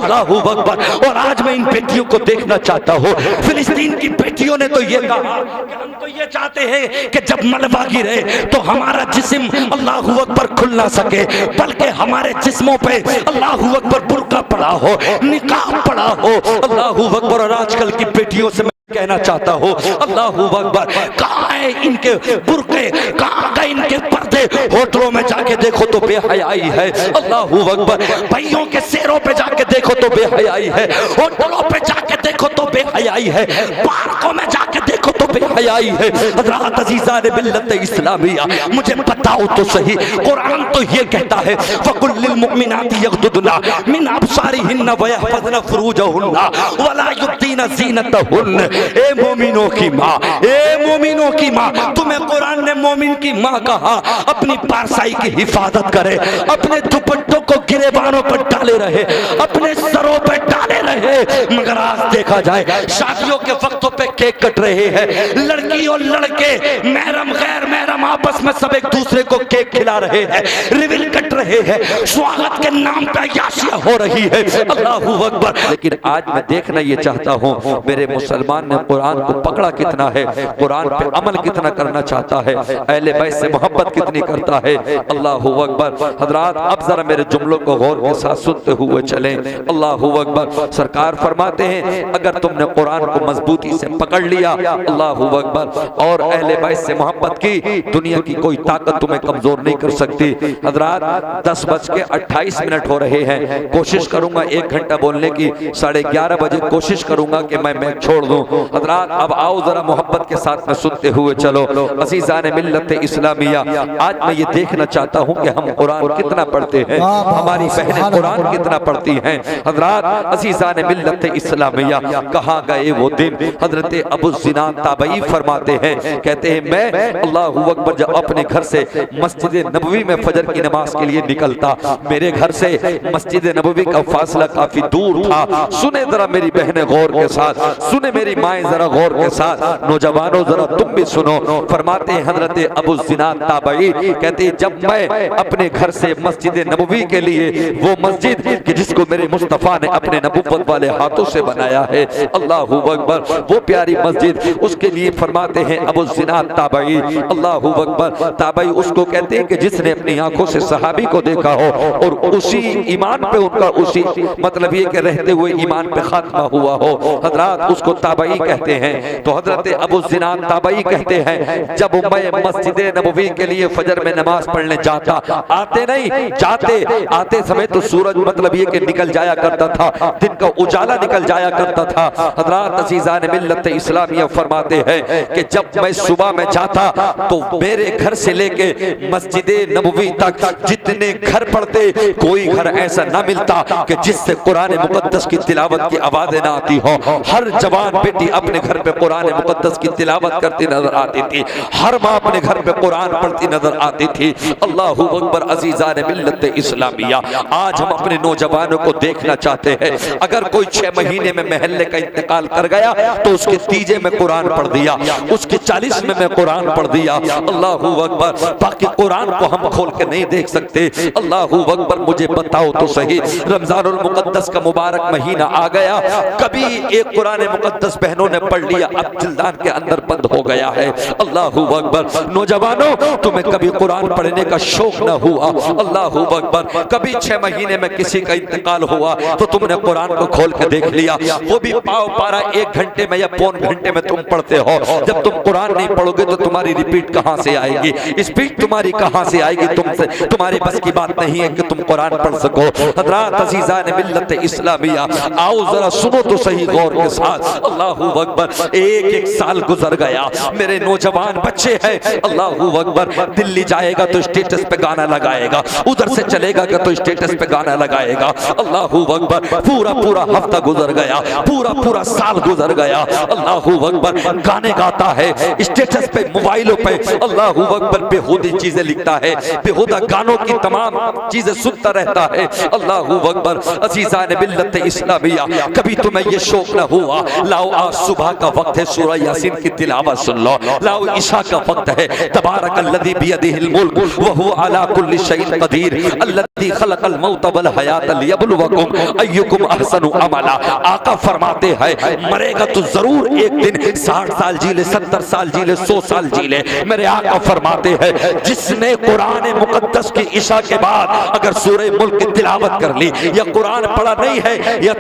अल्लाहू अकबर। और आज मैं इन बेटियों को देखना चाहता हूँ। फिलिस्तीन की बेटियों ने तो ये कहा कि हम तो ये चाहते हैं कि जब मलबा गिरे तो हमारा जिस्म अल्लाहू अकबर खुल ना सके, बल्कि हमारे जिस्मों पे अल्लाहू अकबर बुर्का पड़ा हो, निकाब पड़ा हो। अल्लाहू अकबर। और आजकल की बेटियों से कहना चाहता हूँ अल्लाहू अकबर, कहाँ है इनके बुर्के, कहाँ गए इनके पर्दे? होटलों में जाके देखो तो बेहयाई है। अल्लाहू अकबर। भाइयों के सिरों पे जाके देखो तो बेहयाई है, होटलों पे जाके देखो तो बेहयाई है, पार्कों में जाके देखो तो बेहयाई है। हज़रात अज़ीज़ान मिल्लत इस्लामिया, मुझे बताओ तो सही, कुरान तो ये कहता है फ़कुल लिल मुमिनाति यग़्दुदना मिन अबसारिहिन्ना व यहफ़ज़ना फ़ुरूजहुन्ना व ला युब्दीना ज़ीनतहुन्ना। ए मोमिनों की माँ, ए मोमिनों की माँ, तुम्हें कुरान ने मोमिन की माँ कहा, अपनी पारसाई की हिफाजत करे, अपने दुपट्टों को गिरेबानों पर डाले रहे, अपने सरों पर डाले रहे। मगर आज देखा जाए शादियों के वक्तों पे केक कट रहे हैं, लड़की और लड़के महरम गैर महरम आपस में सब एक दूसरे को केक खिला रहे हैं, रिविल कट रहे हैं, स्वागत के नाम पे याशिया हो रही है। अल्लाहू अकबर। लेकिन आज मैं देखना ये चाहता हूँ मेरे मुसलमान ने कुरान को पकड़ा कितना है, कुरान पे अमल कितना करना चाहता है, अहले बैत से मोहब्बत कितनी करता है। अल्लाहू अकबर। हज़रात अब जरा मेरे जुमलों को गौर के साथ सुनते हुए चलें। अल्लाहू अकबर। सरकार फरमाते हैं अगर तुमने कुरान को मजबूती से पकड़ लिया, अल्लाहू अकबर, और अहले बैत से मोहब्बत की, दुनिया की कोई ताकत तुम्हें कमजोर नहीं कर सकती। हज़रात 10:28 हो रहे हैं, कोशिश करूंगा 1 घंटा बोलने की, 11:30 बजे कोशिश करूंगा कि मैं छोड़ दूं। हज़रात अब आओ जरा मोहब्बत के साथ में सुनते हुए चलो। अज़ीज़ान मिल्लत इस्लामिया, आज मैं ये देखना चाहता हूँ कि हम कुरान कितना पढ़ते हैं, हमारी बहनें कुरान कितना पढ़ती हैं। हज़रात अज़ीज़ान मिल्लत इस्लामिया, कहाँ गए वो दिन? हज़रत अबू ज़िनाद ताबई फरमाते हैं, कहते हैं मैं अल्लाहू अकबर जब अपने घर से मस्जिद नबवी में फजर की नमाज के लिए निकलता, मेरे घर से मस्जिद नबवी का फासला काफी दूर था। सुने जरा मेरी बहनें गौर के साथ, सुने मेरी माएं जरा गौर के साथ, नौजवानों जरा तुम भी सुनो। फरमाते हैं हज़रत अबू ज़िनाद ताबई, कहते हैं जब मैं अपने घर से मस्जिद नबवी के लिए, वो मस्जिद कि जिसको मेरे मुस्तफ़ा ने अपने नबुव्वत वाले हाथों से बनाया है, अल्लाहू अकबर, वो प्यारी मस्जिद, उसके लिए फरमाते हैं अबू ज़िनाद ताबई, अल्लाहू अकबर, ताबई उसको कहते हैं कि जिसने अपनी आंखों से सहाबी को देखा हो और उसी ईमान पे उनका, उसी मतलब ये कि रहते हुए ईमान पे खात्मा हुआ हो, हज़रात उसको ताबई कहते हैं। तो हज़रत अबू ज़िनाद ताबई कहते हैं जब मैं मस्जिद नबवी के लिए फजर में नमाज पढ़ने जाता, आते नहीं जाते, आते समय तो सूरज मतलब ये कि निकल जाया करता था, दिन का उजाला निकल जाया करता था। हज़रात अज़ीज़ान मिल्लत इस्लामिया फरमाते हैं कि जब मैं सुबह में जाता तो मेरे घर से लेके मस्जिद नबवी तक जितने घर पड़ते, कोई घर ऐसा ना मिलता कि जिससे कुरान मुकद्दस की तिलावत की आवाज़ें ना आती हो। हर जवान बेटी अपने घर पे कुरान मुकद्दस की तिलावत करती नजर आती थी, हर माँ अपने घर पे कुरान पढ़ती नजर आती थी। अल्लाहू अकबर। अज़ीज़ान मिल्लत इस्लामिया, आज हम अपने नौजवानों को देखना चाहते हैं, अगर कोई 6 महीने में महल्ले का इंतकाल कर गया तो उसके तीजे में कुरान पढ़ दिया, उसके 40वें में कुरान पढ़ दिया। अल्लाहू अकबर। बाकी कुरान को हम खोल के नहीं देख सकते। अल्लाहू अकबर। मुझे बताओ तो सही, रमजानुल मुकद्दस का मुबारक महीना आ गया, कभी एक कुरान मुकद्दस बहनों ने पढ़ लिया, अब दिलदान के अंदर बंद हो गया है। अल्लाहू अकबर। नौजवानों, तुम्हें कभी कुरान पढ़ने का शौक न हुआ? अल्लाहू अकबर। कभी 6 महीने में किसी का इंतकाल हुआ तो तुमने कुरान को खोल के देख लिया, वो भी पाव पारा 1 घंटे में या पौन घंटे में तुम पढ़ते हो। जब तुम कुरान नहीं पढ़ोगे तो तुम्हारी रिपीट कहां से आएगी, स्पीड तुम्हारी कहां से आएगी? तुमसे तुम्हारी बस की बात नहीं है कि तुम कुरान पढ़ सको। हज़रात अज़ीज़ान मिल्लत इस्लामिया, आओ जरा सुनो तो सही गौर के साथ। अल्लाहू अकबर। एक साल गुजर गया, मेरे नौजवान बच्चे हैं, अल्लाहू अकबर, दिल्ली जाएगा तो स्टेटस पे गाना लगाएगा, उधर से चलेगा तो स्टेटस पे गाना लगाएगा। अल्लाहू अकबर। पूरा पूरा हफ्ता गुजर गया, पूरा पूरा साल गुजर गया। अल्लाहू अकबर गाने गाता है, स्टेटस पे मोबाइलों पे अल्लाहू अकबर बेहुदी चीजें लिखता है, बेहुदा गानों की तमाम चीजें सुनता रहता है। अल्लाहू अकबर अजीज़ान मिल्लत इस्लामिया, कभी तुम्हें ये शौक न हुआ लाओ आज सुबह का वक्त है सूरह यासीन की तिलावत सुन लो, लाओ ईशा का वक्त है तबारकल्लज़ी बियदिहिल मुल्क व हुवा अला कुल्लि शैइन कदीर अल्लज़ी खलक़ल मौत वल हयात लियब्लुवकुम अय्युकुम अहसनु अमला। आका फरमाते हैं मरेगा तो जरूर एक दिन, 60 साल जी ले, 70 साल जी ले, 100 साल जी ले। मेरे आका फरमाते हैं जिसने कुरान मुकद्दस की ईशा के बाद अगर सूरह मुल्क की तिलावत कर ली या कुरान पढ़ा नहीं है या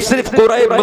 सिर्फ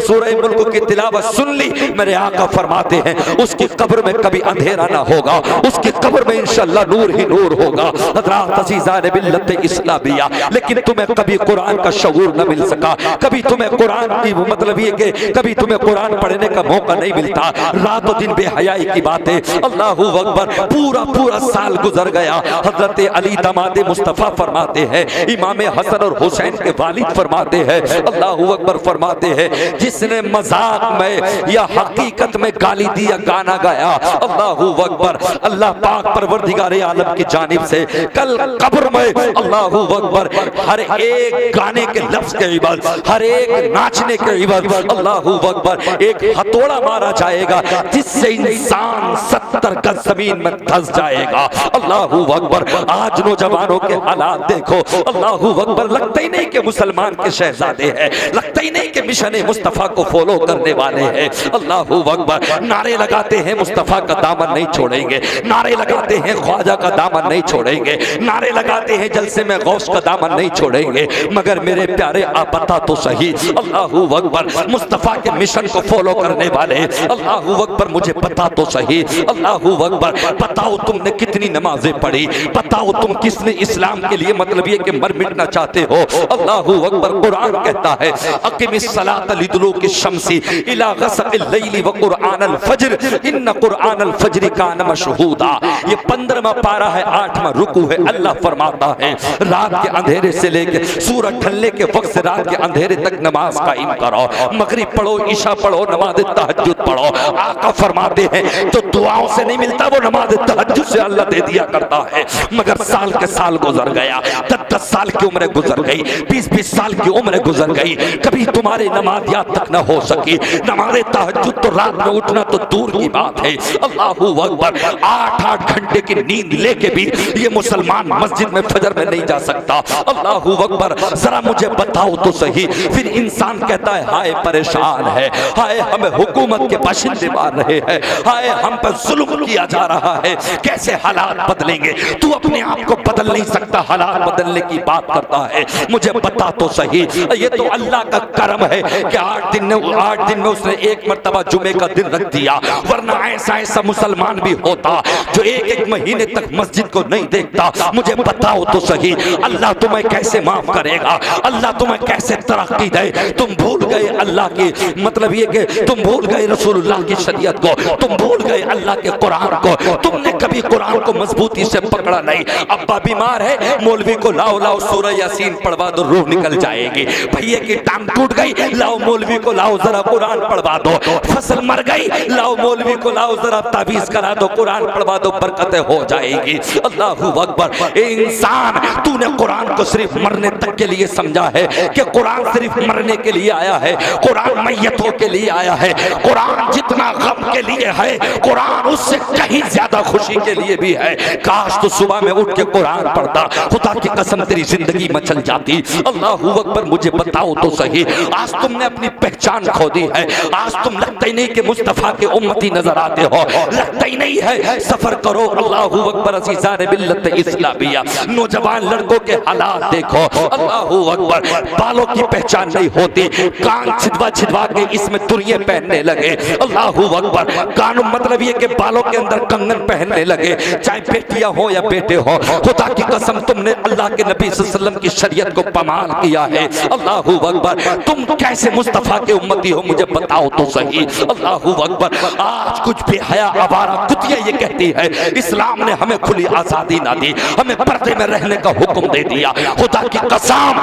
सूरह मुल्क की तिलावत सुन ली, मेरे आका फरमाते हैं उसकी कब्र में कभी अंधेरा ना होगा, उसकी कब्र में इंशाअल्लाह नूर ही नूर होगा। हज़रात अज़ीज़ान मिल्लत इस्लामिया, लेकिन तुम्हें कभी कुरान का शऊर न मिल सका, कभी तुम्हें कुरान की मतलब ये कि कभी तुम्हें कुरान पढ़ने का मौका नहीं मिलता। रातों दिन बेहयाई की बातें, अल्लाहू अकबर पूरा पूरा साल गुजर गया। हजरत अली दामादे मुस्तफा फरमाते हैं, इमाम हसन और हुसैन के वालिद फरमाते हैं, अल्लाहू अकबर फरमाते हैं जिसने मजाक में या हकीकत में गाली दिया गाना गाया, अल्लाहू अकबर अल्लाह पाक परवरदिगार आलम की जानिब से कल कब्र में अल्लाहू अकबर हर एक गाने के लफ्ज के इवज, हर एक नाचने के इवज अल्लाहू अकबर एक हथौड़ा मारा जाएगा जिससे इंसान 70 गज जमीन में धंस जाएगा। अल्लाहू अकबर आज नौजवानों के हालात देखो, अल्लाहू अकबर लगता ही नहीं कि मुसलमान के शहजादे हैं, लगता ही नहीं कि मिशन मुस्तफा को फॉलो करने वाले हैं। अल्लाहू अकबर नारे लगाते हैं मुस्तफा का दामन नहीं छोड़ेंगे, नारे लगाते हैं ख्वाजा का दामन नहीं छोड़ेंगे, नारे लगाते हैं जलसे में गौस का दामन नहीं छोड़ेंगे, मगर मेरे प्यारे आप बता तो सही अल्लाहू अकबर मुस्तफा के मिशन को फॉलो करने वाले, अल्लाहू अकबर मुझे बता तो सही, अल्लाहू अकबर बताओ तुमने कितनी नमाजें पढ़ी, बताओ तुम किसने इस्लाम के लिए मतलब ये कि मर मिटना चाहते हो। अल्लाहू अकबर कुरान कहता है अक़िमिस सलात लिदुलूकी शम्सी इला गसक़िल लैली व कुरआनल फज्र इन्न कुरआनल फज्र कान मशहूदा। ये 15वां पारा है, 8वां रुकू है। अल्लाह फरमाता है रात के अंधेरे से लेकर सूरज ढलने के वक्त से रात के अंधेरे तक नमाज कायम करो, मगरिब पढ़ो, ईशा पढ़ो, नमाज तहज्जुद पढ़ो। आका फरमाते हैं तो दुआओं से नहीं मिलता, वो नमाज तहज्जुद से अल्लाह दे दिया करता है। मगर साल के साल गुजर गया, 10-10 साल की उम्र गुजर गई, 20-20 साल की उम्र गुजर गई, कभी तुम्हारे नमाज याद तक न हो सकी। नमाज तहज्जुद तो रात में उठना तो दूर की बात है। अल्लाहू अकबर 8-8 घंटे की नींद लेके भी ये मुसलमान मस्जिद में फजर में नहीं जा सकता। अल्लाहू अकबर जरा मुझे बताओ तो सही। फिर इंसान कहता है हाय परेशान है, हाय हमें हुकूमत के बाशिंदे मार रहे हैं, हाय हम पर जुल्म किया जा रहा है, कैसे हालात बदलेंगे। तू अपने आप को बदल नहीं सकता, हालात बदलने की बात करता है, मुझे बता तो सही। ये तो अल्लाह का करम है कि 8 दिन में उसने एक मर्तबा जुमे का दिन रख दिया, वरना ऐसा ऐसा मुसलमान भी होता जो एक महीने तक मस्जिद को नहीं देखता। मुझे बताओ तो सही अल्लाह तुम्हें कैसे माफ करेगा, अल्लाह तुम्हें कैसे तरक्की दे। तुम भूल गए अल्लाह की मतलब ये कि तुम भूल गए रसूलुल्लाह की शरीयत को, तुम भूल गए अल्लाह के कुरान को, तुमने कभी कुरान को मजबूती से पकड़ा नहीं। अब्बा बीमार है, मौलवी को लाओ लाओ सूरह यासीन पढ़वा दो, रूह निकल जाएगी। भैया की टांग टूट गई, लाओ मौलवी को लाओ जरा कुरान पढ़वा दो। फसल मर गई, लाओ मौलवी को लाओ जरा ताबीज करा दो, कुरान पढ़वा दो, बरकतें हो जाएगी। अल्लाहू अकबर। इंसान तूने कुरान को सिर्फ मरने तक के लिए समझा है कि कुरान सिर्फ मरने के लिए आया है, कुरान मैयतों के लिए आया है, कुरान जितना गम के लिए है कुरान उससे कहीं ज्यादा खुशी के लिए भी है। काश तो सुबह में उठ के कुरान पढ़ता, खुदा की कसम तेरी जिंदगी मचल जाती। अल्लाहू अकबर। मुझे बताओ तो सही आज तुमने अपनी पहचान खो दी है, आज तुम लगता ही नहीं कि मुस्तफा के उम्मती नजर आते हो, लगता ही नहीं है। सफर करो अल्लाहू अकबर। अज़ीज़ान मिल्लत इस्लामिया, नौजवान लड़कों के हालात देखो, अल्लाहू अकबर। बालों की पहचान नहीं होती, कान छिदवा के इसमें तुरिये पहनने लगे, अल्लाहू अकबर। कानून मतलब ये कि बालों के अंदर कंगन पहनने लगे, चाहे बेटियां हो या बेटे हो। खुदा की कसम तुमने अल्लाह के नबी सल्लल्लाहु अलैहि वसल्लम की शरीयत को पमाल किया है, अल्लाहू अकबर। तुम कैसे मुस्तफा के उम्मती हो मुझे बताओ तो सही, अल्लाहू अकबर। आज कुछ बेहया आवारा कुतिया ये कहती है इस्लाम ने हमें खुली आजादी ना दी, हमें पर्दे में रहने का हुक्म दे दिया। खुदा की कसम,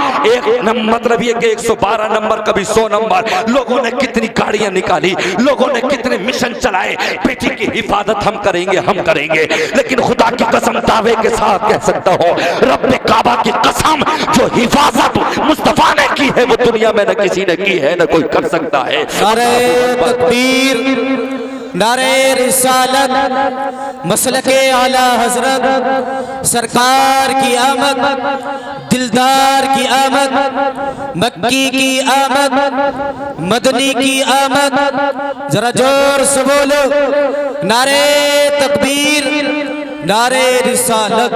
मतलब ये कि 112 नंबर, कभी 100 नंबर, लोगों ने कितनी गाड़ियां निकाली, लोगों ने कितने मिशन चलाए, बेटी की हिफाजत हम करेंगे, हम करेंगे। लेकिन खुदा की कसम दावे के साथ कह सकता हूं, रब्बे काबा की कसम, जो हिफाजत मुस्तफा ने की है वो दुनिया में न किसी ने की है, न कोई कर सकता है। नारे तकबीर, नारे रिसालत, मसलके आला हजरत, सरकार की आमद, दिलदार की आमद, मक्की की आमद, मदनी की आमद, जरा जोर से बोलो नारे तकबीर, नारे रिसालत।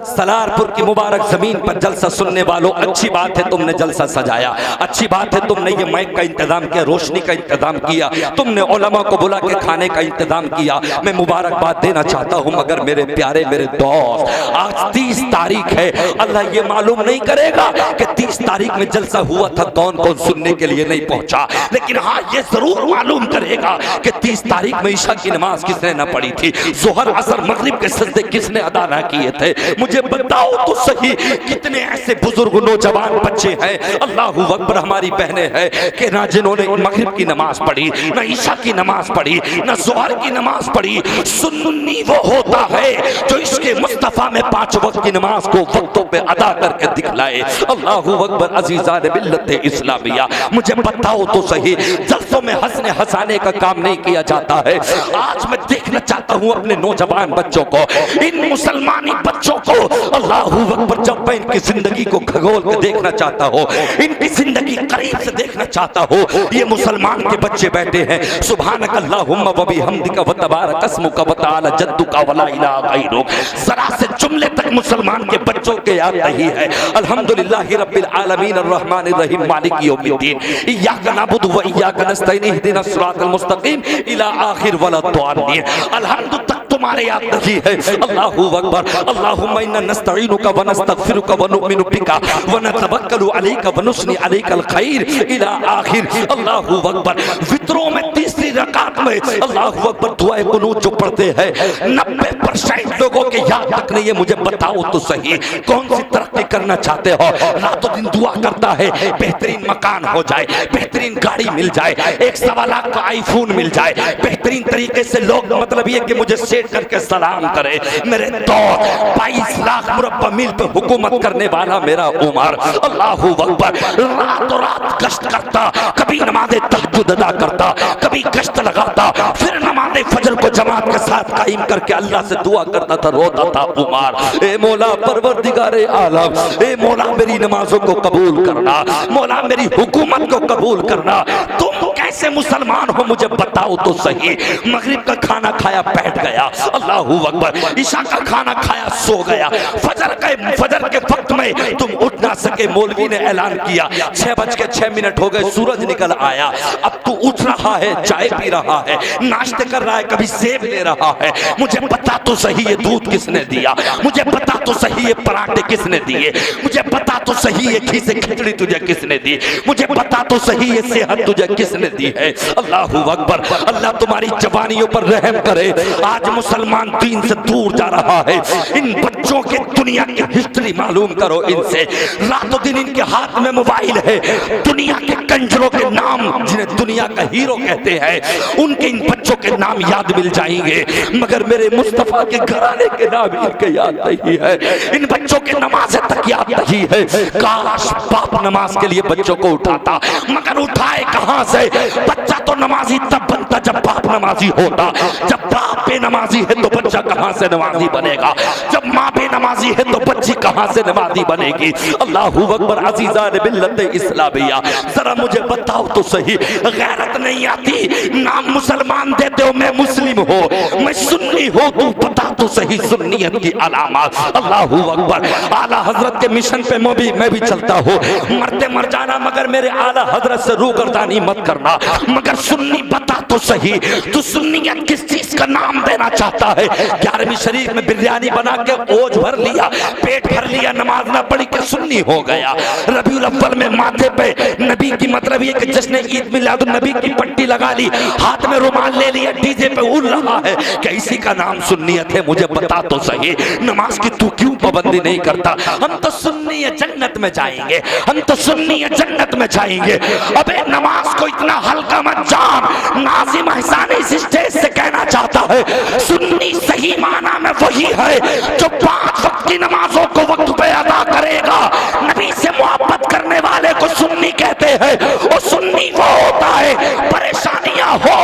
सलारपुर की मुबारक जमीन पर जलसा सुनने वालों, अच्छी बात है तुमने जलसा सजाया, अच्छी बात है तुमने ये माइक का इंतजाम किया, रोशनी का इंतजाम किया, तुमने उलमा को बुला के खाने का इंतजाम किया, मैं मुबारकबाद देना चाहता हूँ। मगर मेरे प्यारे, मेरे दोस्त, आज 30 तारीख है, अल्लाह ये मालूम नहीं करेगा कि 30 तारीख में जलसा हुआ था, कौन कौन सुनने के लिए नहीं पहुंचा। लेकिन हाँ, ये जरूर मालूम करेगा कि 30 तारीख में ईशा की नमाज किसने न पढ़ी थी, जोहर असर मगरिब के सजदे किसने अदा ना किए थे। मुझे बताओ तो सही, कितने ऐसे बुजुर्ग नौजवान बच्चे हैं, अल्लाहू अकबर, हमारी बहनें हैं कि ना जिन्होंने मगरिब की नमाज पढ़ी, ना ईशा की नमाज पढ़ी, ना जोहर की नमाज पढ़ी। सुन्नी वो होता है जो इसके मुस्तफा में 5 वक्त की नमाज को वक्तों पे अदा करके दिखलाए। अल्लाहू अकबर। अजीज़ान मिल्लत इस्लामिया, मुझे बताओ तो सही, जलसों में हंसने हंसाने का काम नहीं किया जाता है। आज मैं देखना चाहता हूँ अपने नौजवान बच्चों को, इन मुसलमानी बच्चों को, अल्लाहू अकबर, जब मैं इनकी जिंदगी को खगोल के देखना चाहता हूँ, इनकी जिंदगी करीब से देखना चाहता हूँ। ये मुसलमान के बच्चे बैठे हैं, सुभानक अल्लाहुम्मा व बिहम्दिका व तबारक अस्मुका व तआला जद्दुका व ला इलाहा गैरुक, जरा से जुमले तक मुसलमान के बच्चों के याद नहीं है। अल्हम्दुलिल्लाहि रब्बिल आलमीन अर्रहमानिर रहीम मालिक यौमिद्दीन, इय्याका नअबुदु व इय्याका नस्तईन, इहदिना सिरातल मुस्तकीम इला आखिर वला द्वालिन। अल्हम्दु तक तुम्हारे याद नहीं है। अल्लाहू अकबर। अल्लाहुम्मा इन्ना नस्तईनुका व नस्तगफिरुका व नुमिनु बिका व नतवक्कलु अलैका व नुस्नी अलैकल खैर इला आखिर। अल्लाहू अकबर। वित्रों में तीसरी रकात में अल्लाहू अकबर दुआए कुनूत जो पढ़ते हैं, 90% लोगों के याद तक नहीं है। मुझे बताओ तो सही, कौन सी तरक्की करना चाहते हो? रातों दिन दुआ करता है बेहतरीन मकान हो जाए, बेहतरीन गाड़ी मिल जाए, 1.25 लाख का आईफोन मिल जाए, बेहतरीन तरीके से लोग, मतलब ये कि मुझे सेट करके सलाम करे। मेरे दोस्त, 22 लाख मुरब्बा मील पे हुकूमत करने वाला मेरा उमर, अल्लाहू अकबर, रातों रात गश्त करता, कभी नमाज़े तहज्जुद अदा करता, कभी गश्त लगाता, फिर नमाज़े फजर को जमात के साथ कायम करके अल्लाह से दुआ करता था, रोता था उमर, ए मौला परवरदिगारे आलम, ए मौला मेरी नमाजों को कबूल करना, मौला मेरी हुकूमत को कबूल करना। तुम कैसे मुसलमान हो मुझे बताओ तो सही। मगरिब का खाना खाया बैठ गया, अल्लाहू अकबर, ईशा का खाना खाया सो गया, फजर के वक्त में तुम उठ ना सके, मौलवी ने ऐलान किया 6:06 हो गए, सूरज निकल आया, अब तू उठ रहा है, चाय पी रहा है, नाश्ते कर रहा है, कभी सेब ले रहा है। मुझे बता तो सही ये दूध किसने दिया, मुझे बता तो सही ये पराठे किसने दिए, मुझे बता तो सही ये घी से खिचड़ी तुझे किसने दी, मुझे बता तो सही ये सेहत तुझे किसने दी है। अल्लाहू अकबर। अल्लाह तुम्हारी जवानियों पर रहम करे। आज मुसलमान दीन से दूर जा रहा है। इन बच्चों के दुनिया की हिस्ट्री मालूम करो इनसे। रातों दिन इनके हाथ में मोबाइल है, दुनिया के कंजरों के नाम जिन्हें दुनिया का हीरो कहते हैं, उनके इन बच्चों के नाम याद मिल जाएंगे, मगर मेरे मुस्तफा के घराने के नाम इनके याद नहीं है। इन बच्चों के नमाज तक याद नहीं है। काश बाप नमाज के लिए बच्चों को उठाता, मगर उठाए कहां से? बच्चा तो नमाजी तब बनता जब बाप नमाजी होता। जब बाप बेनमाजी है तो बच्चा कहां से नमाजी बनेगा? जब माँ बेनमाजी है तो बच्ची कहां से नमाजी बनेगी? अल्लाहू अकबर। अज़ीज़ान मिल्लत इस्लामिया, जरा मुझे बताओ तो सही, गैरत नहीं आती? नाम मुसलमान देते हो, मैं मुस्लिम हो, मैं सुन्नी हो, तू बता तो सही सुन्नियत की अलामत। अल्लाहू अकबर। आला हजरत के मिशन पे मैं भी चलता हूँ, मरते मर जाना, मगर मेरे आला हजरत से रूगर्दानी मत करना। मगर सुन्नी बता तो सही, तू सुन्नियत किस चीज का नाम देना चाहता है? 11वीं शरीफ में बिरयानी बना के ओज भर लिया, पेट भर लिया, नमाज ना पढ़ी के सुन्नी हो गया। रबीउल अव्वल में माथे पे नबी की, मतलब ये कि जश्न ईद मिलादुन नबी की पट्टी लगा ली, हाथ में रुमाल ले लिया, डीजे पे उड़ रहा है कि इसी का का नाम सुन्नियत है? मुझे बता तो सही, नमाज की तू क्यों पाबंदी नहीं करता? हम तो सुन्नी है, जन्नत में जाएंगे, हम तो सुन्नी है, जन्नत में जाएंगे। अबे नमाज को इतना हल्का मत जान। नाज़िम हसानी इस स्टेज से कहना चाहता है, सुन्नी सही माना में वही है जो 5 वक्त की नमाजों को वक्त पे अदा करेगा। नबी से मोहब्बत करने वाले को सुन्नी कहते हैं। और सुन्नी वो होता है, परेशानियां हो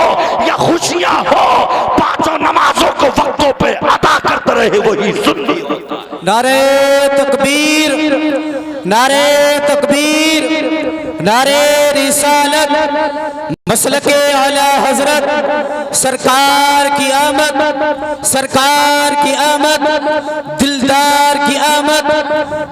या खुशियां हो, 5 नमाजों को वक्तों पे अदा करते रहे, वही सुन्नी होता है। नारे तकबीर, नारे तकबीर, नारे रिसालत, मसलके आला हजरत, सरकार की आमद, सरकार की आमद, दिलदार की आमद,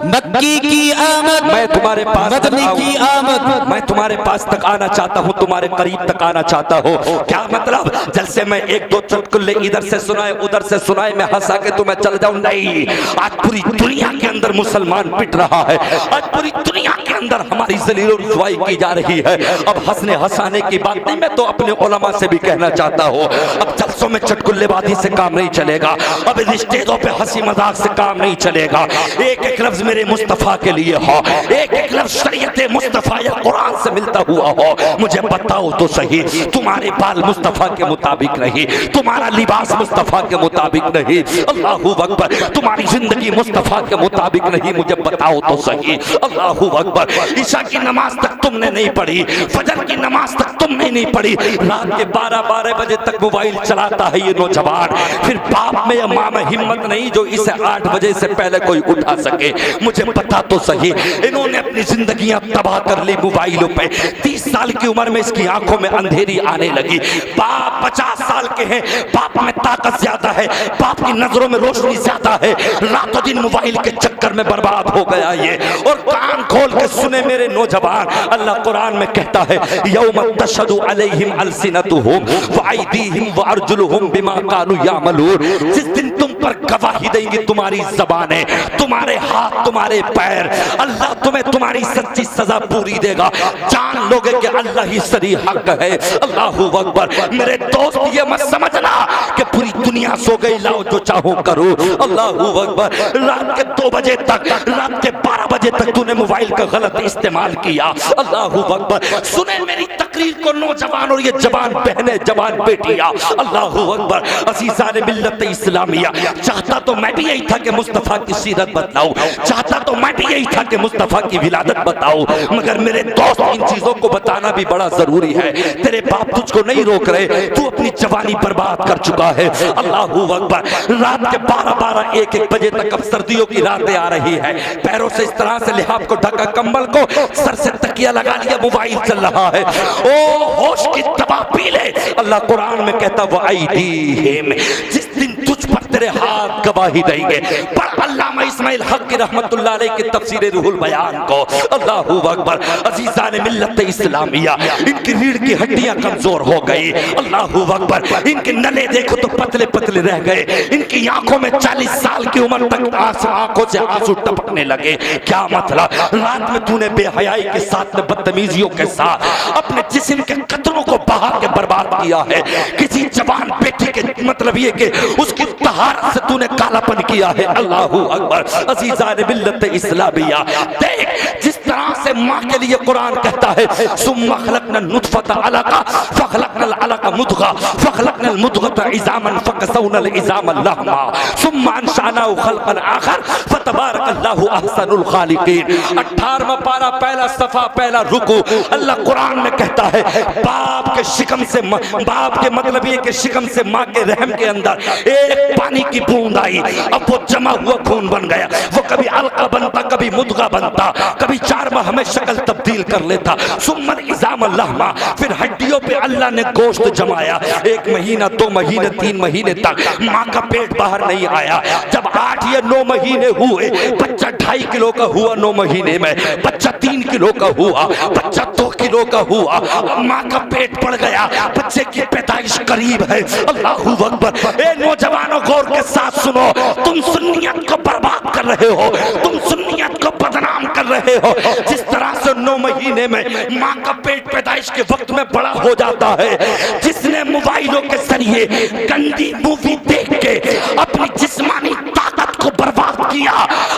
मक्की की आमद, मैं तुम्हारे पास मदनी की आमद। मैं तुम्हारे पास तक आना चाहता हूँ, तुम्हारे करीब तक आना चाहता हूँ। क्या मतलब? जलसे में 1-2 चुटकुले इधर से सुनाए उधर से सुनाए, मैं हंसा के तुम्हें चल जाऊं? नहीं। आज पूरी दुनिया के अंदर मुसलमान पिट रहा है, आज पूरी दुनिया के अंदर हमारी जलील और रुसवाई की जा रही है। अब हंसने हंसाने की बात नहीं, मैं तो अपने उलमा से भी कहना चाहता हूँ, अब जलसों में चुटकुल्लेबाजी से काम नहीं चलेगा, अब स्टेजों पे हंसी मजाक से काम नहीं चलेगा। एक एक लफ्ज मेरे मुस्तफा के लिए हो, एक एक लफ्ज शरीयत मुस्तफा या कुरान से मिलता हुआ हो। मुझे बताओ तो सही, तुम्हारे बाल मुस्तफा के मुताबिक नहीं, तुम्हारा लिबास मुस्तफा के मुताबिक नहीं, अल्लाहू अकबर, तुम्हारी जिंदगी मुस्तफा के मुताबिक नहीं, मुझे बताओ तो सही। अल्लाहू अकबर, ईशा की नमाज तक तुमने नहीं पढ़ी, फजर की नमाज तक तुमने नहीं पढ़ी, रात के 12 बजे तक मोबाइल चलाता है ये नौजवान। फिर बाप में या माँ में हिम्मत नहीं जो इसे 8 बजे से पहले कोई उठा सके। मुझे पता तो सही, इन्होंने अपनी जिंदगियां तबाह कर ली मोबाइलों पे। 30 साल की उम्र में इसकी आंखों में अंधेरी आने लगी। बाप 50 साल के हैं, बाप में ताकत ज्यादा है, बाप की नजरों में रोशनी ज्यादा है, रातों दिन मोबाइल के चक्कर में बर्बाद हो गया ये। और कान खोल के सुने मेरे नौजवान, अल्लाह कुरान में कहता है, यौम तशहदु अलैहिम अलसिनतुहुम व अयदीहिम व अर्जुलुहुम बिमा कानू यामलून। जिस दिन तुम पर गवाही देंगी तुम्हारी ज़बानें, तुम्हारे हाथ, तुम्हारे पैर, अल्लाह तुम्हें तुम्हारी सच्ची सजा पूरी देगा। जान लोगे कि अल्लाह ही सरी हक है। अल्लाहू अकबर। मेरे दोस्त ये मत समझना कि पूरी दुनिया सो गई, लाओ जो चाहो करो। अल्लाहू अकबर। रात के 2 बजे तक, रात के 12 बजे तक तूने मोबाइल का गलत इस्तेमाल किया। अल्लाहू अकबर। सुने मेरी तकरीर को नौजवान और ये जवान बहने, जवान बेटियां। अल्लाहू अकबर। अज़ीज़ान मिल्लत इस्लामिया, चाहता तो मैं भी यही था कि मुस्तफा की सीरत बतलाऊं, चाहता तो मैं भी यही था कि मुस्तफा की विलादत बताऊं, मगर मेरे दोस्त इन चीजों को बताना भी बड़ा जरूरी है। तेरे बाप तुझको नहीं रोक रहे, तू अपनी जवानी बर्बाद कर चुका है। अल्लाहू अकबर। रात के 12 1 बजे तक अब सर्दियों की रातें आ रही है, पैरों से इस तरह से लिहाफ को ढका, कंबल को सर से तकिया लगा लिया, मोबाइल चल रहा है। ओ होश की तबाह पी ले। अल्लाह कुरान में कहता वो अयदीहिम, जिस दिन तुझ पर तेरे हाथ गवाही देंगे। पर अल्लामा इस्माइल हक की रहमतुल्लाह अलैह की तफसीर रूहुल बयान को। अल्लाहू अकबर। अज़ीज़ान मिल्लत इस्लामिया, इनकी रीढ़ की हड्डियां कमजोर हो गई। अल्लाहू अकबर। इनके नले देखो तो पतले पतले रह गए, इनकी आंखों में 40 साल की उम्र तक आंखों से आंसू टपकने लगे। क्या मतलब? रात में तूने बेहयाई के साथ में, बदतमीजियों के साथ अपने जिस्म के कतरों को बहा के बर्बाद किया है। किसी जवान बेटी के मतलब ये कि उसकी तहारत से तूने कालापन किया है। अल्लाहू अकबर। अज़ीज़ान मिल्लत इस्लामिया, देख जिस तरह से माँ के लिए कुरान कहता है, सुम्मा खलक़ना नुत्फ़ता अलक़ा फ़खलक़नल अलक़ा मुद्ग़ा फ़खलक़नल मुद्ग़ता इज़ामन फ़कसौनल इज़ाम लहमा सुम्मा अंशअनाहु ख़ल्क़न आख़र फ़तबारकल्लाहु अहसनुल ख़ालिक़ीन। 18वां पारा, पहला सफ़ा, पहला रुकू। अल्लाह कुरान में कहता है, बाप के शिकम से, बाप के मतलब ये कि शिकम से माँ के रहम के अंदर एक पानी की बूंद आई, अब वो जमा हुआ खून बन गया। वो कभी अलका बनता, कभी मुद्गा बनता, कभी 4 माह में शक्ल तब्दील कर लेता। सुम्मन इज़ाम लहमा, फिर हड्डियों पे अल्लाह ने गोश्त जमाया। 1 महीना, 2 महीने, 3 महीने तक माँ का पेट बाहर नहीं आया। जब 8 या 9 महीने हुए, बच्चा 2.5 किलो का हुआ। 9 महीने में बच्चा 3 किलो का हुआ, बच्चा 2 किलो का हुआ। माँ का पेट बढ़ गया, बच्चे की पैदाइश करीब है। अल्लाहू अकबर। ए नौजवानों, गौर के साथ सुनो, तुम सुन्नियत को बर्बाद कर रहे हो, तुम सुन्नियत को बदनाम कर रहे हो। जिस तरह से 9 महीने में माँ का पेट पैदाइश के वक्त में बड़ा हो जाता है, जिसने मोबाइलों के जरिए गंदी मूवी देख के अपनी जिस्मानी ताकत को बर्बाद किया,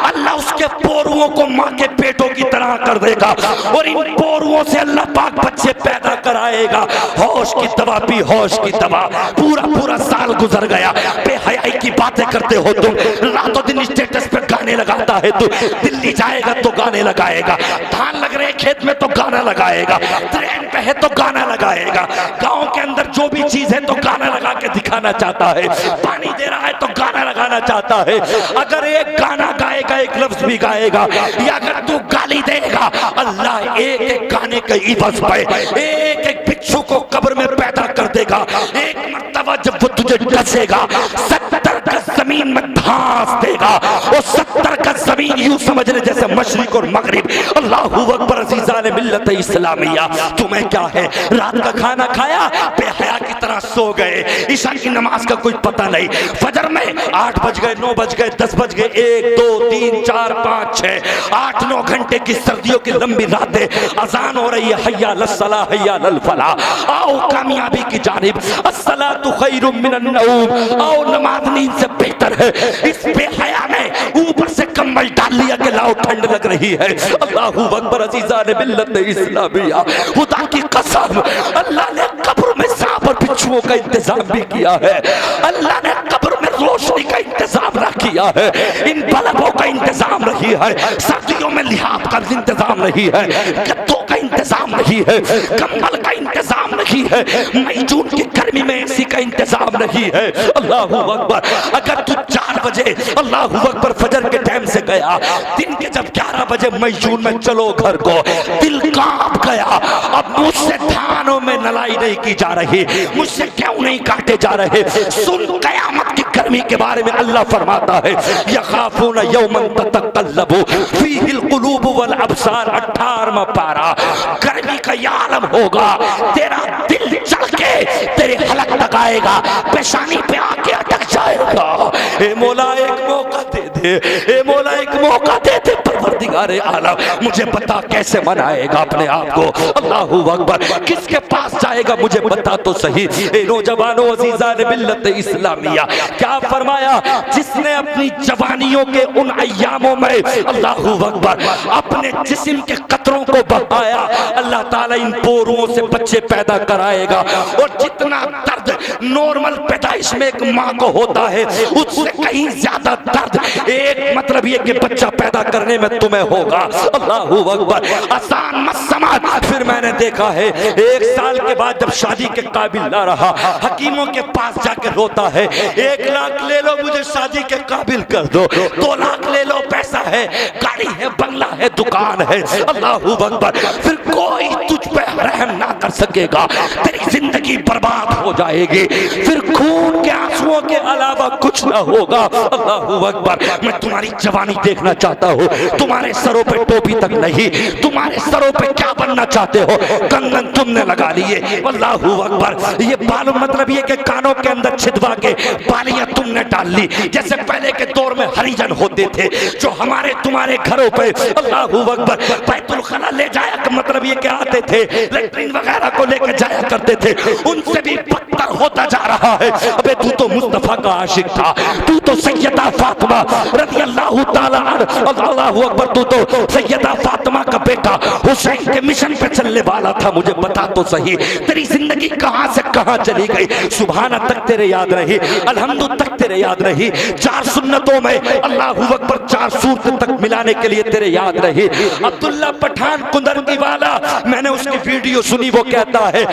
अल्लाह उसके पोरुओं को माँ के पेटों की तरह कर देगा और इन पोरुओं से अल्लाह पाक बच्चे पैदा कराएगा। होश की दवा पी, होश की दवा। पूरा साल गुजर गया, बेहयाई की बातें करते हो तुम, रातों दिन स्टेटस पे गाने लगाता है तू, दिल्ली जाएगा तो गाने लगाएगा, धान लग रहे खेत में तो गाना लगाएगा, ट्रेन पे है तो गाना लगाएगा, गांव के अंदर जो भी चीज है तो गाना लगा के दिखाना चाहता है, पानी दे रहा है तो गाना लगाना चाहता है। अगर एक गाना गाएगा, एक लफ्ज भी गाएगा, या अगर तू गाली देगा, अल्लाह एक एक गाने के इवज पे एक एक बिच्छू को कब्र में पैदा कर देगा। एक मर्तबा जब वो तुझे डसेगा, 70 गज जमीन में घास देगा, और 70 गज जमीन यूं समझ ले जैसे मशरिक और मगरिब। अल्लाहू अकबर। अज़ीज़ान मिल्लत इस्लामिया, तुम्हें क्या है, रात का खाना खाया, बेहया की तरह सो गए, ईशा की नमाज का कोई पता नहीं, फजर में 8 बज गए, 9 बज गए, 10 बज गए, 1 2 3 4 5 6 8-9 घंटे की सर्दियों की लंबी रातें, अजान हो रही है, हय्या लस्सलाह हय्या लल फलाह, आओ कामयाबी की जानिब, अस्सलातु खैरुम मिनन नौम, आओ नमाज नींद से बेहतर है। इस बेहया ने ऊपर से कम्बल डाल लिया कि लाओ ठंड लग रही है। अल्लाहू अकबर। अज़ीज़ान मिल्लत इस्लामिया, खुदा की कसम, अल्लाह ने कब्र में सांप और बिच्छुओं का इंतजाम भी किया है, अल्लाह ने कब्र में रोशनी का इंतजाम ना किया है, इन बल्बों का इंतजाम नहीं है, सर्दियों में लिहाफ का इंतजाम नहीं है, गद्दों का इंतजाम नहीं है, कंबल का इंतजाम नहीं है, मई जून की गर्मी में एसी का इंतजाम नहीं है। अल्लाहू अकबर। अगर तू 4 बजे अल्लाहू अकबर फजर के टाइम से गया, दिन के जब 11 बजे मई जून में चलो घर को, दिल कांप गया, अब मुझसे धानों में नलाई नहीं की जा रही, मुझसे क्यों नहीं काटे जा रहे, सुन कयामत की गर्मी के बारे में अल्लाह फरमाता है, यखाफून यौमन ततक़ल्लबु फीहिल क़ुलूब वल अब्सार। 18वां पारा। गर्मी का ये आलम होगा, तेरा दिल जल के तेरे हलक तक आएगा, पेशानी पे आके अटक जाएगा। ए मौला एक मौका दे दे, ए मौला एक मौका दे दे परवरदिगारे आलम, मुझे बता कैसे मनाएगा अपने आप को। अल्लाहू अकबर। किसके पास जाएगा मुझे बता तो सही। ए नौजवानों, अज़ीज़ान मिल्लत इस्लामिया, क्या फरमाया, जिसने अपनी जवानियों के उन अय्यामों में अल्लाहू अकबर अपने जिस्म के कतरों को बहाया, अल्लाह ताला इन पोरुओं से बच्चे पैदा कराएगा, और जितना दर्द नॉर्मल पैदाइश में एक माँ को होता है, उससे कहीं ज्यादा दर्द एक मतलब ये कि बच्चा पैदा करने में तुम्हें होगा। अल्लाहू अकबर। आसान मत समझ। फिर मैंने देखा है 1 साल के बाद जब शादी के काबिल ना रहा, हकीमों के पास जाकर रोता है, 1 लाख ले लो मुझे शादी के काबिल कर दो, 2 लाख ले लो, पैसा है, गाड़ी है, बंगला है, दुकान है। अल्लाहू अकबर। फिर कोई तुझ पे रहम ना कर सकेगा, तेरी जिंदगी बर्बाद हो जाएगी, फिर खून के आंसुओं के अलावा कुछ ना होगा। अल्लाहू अकबर। मैं तुम्हारी जवानी देखना चाहता हूँ, तुम्हारे सरों पे टोपी तक नहीं, तुम्हारे सरों पे क्या बनना चाहते हो, कंगन तुमने लगा लिए। अल्लाहू अकबर। ये बाल मतलब ये कि कानों के अंदर छिदवा के बालियां तुमने डाल ली, जैसे पहले के दौर में हरिजन होते थे जो हमारे तुम्हारे घरों पे अल्लाहू अकबर बैतुल खला ले जाया, मतलब ये क्या आते थे, लेट्रिन वगैरह को लेकर जाया करते थे, उनसे भी बदतर होता जा रहा है। अबे तू तो मुस्तफा का आशिक था, तू तो सैयदा फातिमा रज़ी अल्लाह ताला अल्लाहू अकबर, तू तो सैयदा फातिमा का बेटा हुसैन के मिशन पे चलने वाला था। मुझे बता तो सही, तेरी जिंदगी कहां से कहां चली गई। सुभाना तक तेरे याद रही, अल्हम्दु तक तेरे याद रही, 4 सुन्नतों में अल्लाहू अकबर 4 सूरत तक मिलाने के लिए तेरे याद रही। अब्दुल्ला पठान कुंदरकी वाला, मैंने उसकी वीडियो सुनी, वो कहता है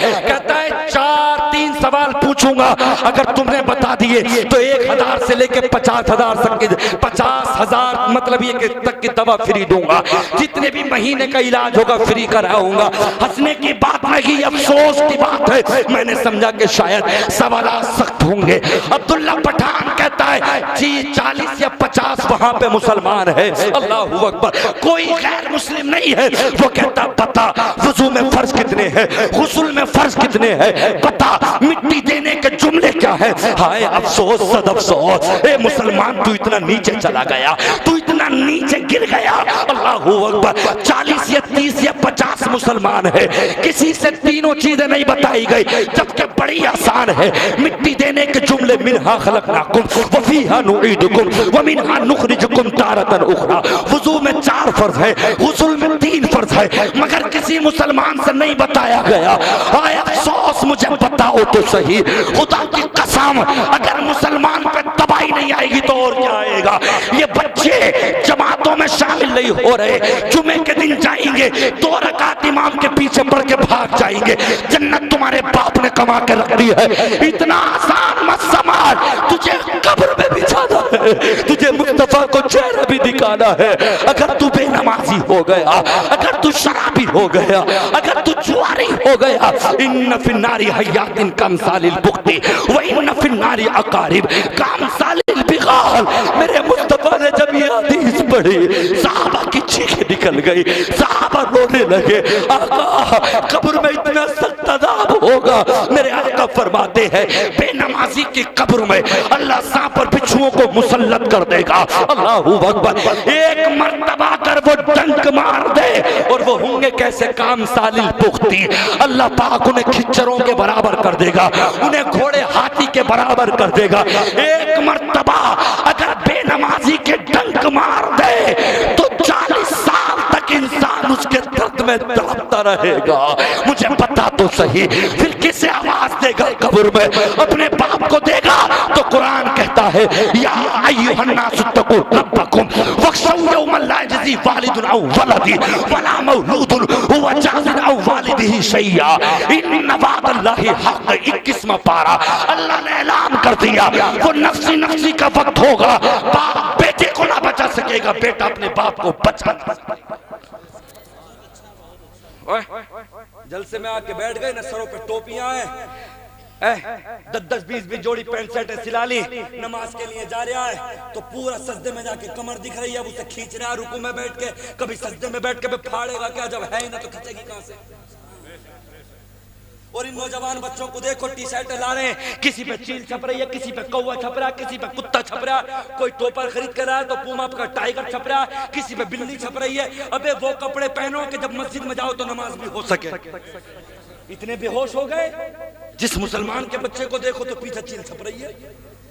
4-3 सवाल पूछूंगा, अगर तुमने बता दिए तो 1000 से लेके 50,000 तक की 50,000 मतलब ये कि तक की दवा फ्री दूंगा, जितने भी महीने का इलाज होगा फ्री कराऊंगा। हंसने की बात नहीं, अफसोस की बात है, मैंने समझा कि शायद सवाल सख्त होंगे। अब्दुल्ला पठान कहता बताए जी 40 या 50 वहां पे मुसलमान है। अल्लाह अकबर। कोई गैर मुस्लिम नहीं है। वो कहता बता वुजू में फर्ज कितने हैं, गुस्ल में फर्ज कितने हैं, बता मिट्टी देने के जुमले क्या है। हाय अफसोस सद अफसोस, ए मुसलमान तू इतना नीचे चला गया, तू इतना नीचे गिर गया। अल्लाह अकबर। 40 या 30 या 50 मुसलमान है, किसी से तीनों चीजें नहीं बताई गई, जबकि बड़ी आसान है। मिट्टी देने के जुमले मिनहा खलकनाकुम व फीहा नुईदुकुम व मिनहा नुखरिजुकुम तारतन उखरा। वुजू में 4 फर्ज है, गुस्ल में 3 फर्ज है, मगर किसी मुसलमान से नहीं बताया गया। आए अफसोस, मुझे बताओ तो सही, खुदा की कसम अगर मुसलमान पे तबाही नहीं आएगी तो और क्या आएगा। ये बच्चे जमातों में शामिल नहीं हो रहे, जुमे के दिन जाएंगे 2 रकात इमाम के पीछे पढ़ के भाग जाएंगे। जन्नत तुम्हारे बाप ने कमा के रख दी है। इतना आसान मत समझ, तुझे कब्र में भी जाना है, तुझे मुस्तफा को चेहरा भी दिखाना है। अगर तू बेनमाजी हो गया, अगर तू शराबी हो गया, अगर तू जुआरी हो गया, इन्न फिन्नारी हयातिन कमसालिल बुख्ती व इन्न फिन्नारी अकारिब कमसालिल बिगाल। मेरे मुस्तफा ने जब ये हदीस पढ़ी, सहाबा की चीखें निकल गई, सहाबा रोने लगे। आका कब्र में इतना सख्त अज़ाब होगा। मेरे आका फरमाते हैं बेनमाजी की कब्र में अल्लाह सांप और बिच्छुओं को मुसल्लत कर देगा। अल्लाहू अकबर। एक मर्तबा कर वो डंक मार दे और वो होंगे कैसे काम सालिल पुख्ती, अल्लाह पाक उन्हें खिच्चरों के बराबर कर देगा, उन्हें घोड़े हाथी के बराबर कर देगा। एक मर्तबा अगर बेनमाजी के डंक मार दे तो 40 साल तक इंसान उसके दर्द में तड़पता रहेगा। मुझे बता तो सही, फिर किसे आवाज देगा कब्र में? अपने बाप को देगा। तो कुरान कहता है या अय्युहन्नास तक़ू रब्बकुम वख्शौ यौमन ला यजज़ी वालिदुन औ वलदी वला मौलूदुन हुवा जाज़िन औ वालिदिही शैया इन्न वअदल्लाहि हक़। 21वां पारा। अल्लाह ने ऐलान कर दिया वो नफ्सी नफ्सी का वक्त होगा, बाप बेटे को ना बचा सकेगा, बेटा अपने बाप को बचा ना सकेगा। जलसे में आके बैठ गए ना, सरों पे टोपियां हैं, 10-10, 20-20 जोड़ी पैंट शर्ट सिला ली, नमाज के लिए जा रहा है तो पूरा सजदे में जाके कमर दिख रही है, उसे खींच रहा है रुकू में बैठ के, कभी सजदे में बैठ के फाड़ेगा क्या, जब है ही ना तो खींचेगी कहां से। और इन नौजवान बच्चों को देखो टी शर्ट ला रहे हैं, किसी पे चील छप रही है, किसी पे कौवा छप रहा है, किसी पे कुत्ता छप रहा है, कोई टोपर खरीद कर रहा है तो पूमा का टाइगर छप रहा है, किसी पे बिल्ली छप रही है। अबे वो कपड़े पहनो कि जब मस्जिद में जाओ तो नमाज भी हो सके। इतने बेहोश हो गए। जिस मुसलमान के बच्चे को देखो तो पीछे चील छप रही है,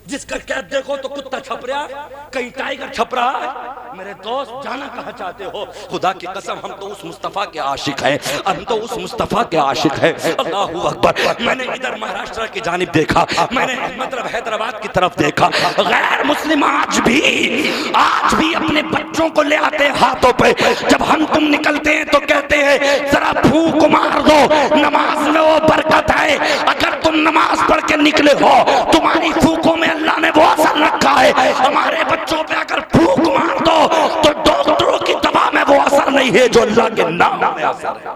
जिसका कैद देखो तो कुत्ता छप रहा है, कहीं टाइगर छप रहा है। मेरे दोस्त जाना कहाँ चाहते हो? खुदा की कसम हम तो उस मुस्तफा के आशिक हैं, हम तो उस मुस्तफा के आशिक हैं। अल्लाहू अकबर। मैंने इधर महाराष्ट्र की जानिब देखा, मैंने मतलब हैदराबाद की तरफ देखा। गैर मुस्लिम आज भी अपने बच्चों को ले आते हैं हाथों पे। जब हम तुम निकलते हैं तो कहते हैं जरा फूंक मार दो, नमाज में वो बरकत है। अगर तुम नमाज पढ़ के निकले हो, तुम्हारी फूकों में अल्लाह ने वो असर रखा है। हमारे बच्चों पे अगर फूंक मार दो तो डॉक्टरों की दवा में वो असर नहीं है जो अल्लाह के नाम में असर है।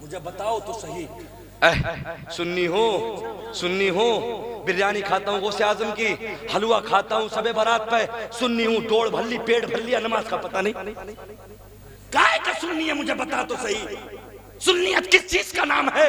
मुझे बताओ तो सही। सुन्नी हूँ, बिरयानी खाता हूँ गौसे आजम की, हलवा खाता हूँ सबे बारात पे, सुन्नी हूँ, डोड़ भल्ली पेट भल्ली, नमाज का पता नहीं। काय का सुन्नी है मुझे बता तो सही। सुन्नियत किस चीज का नाम है?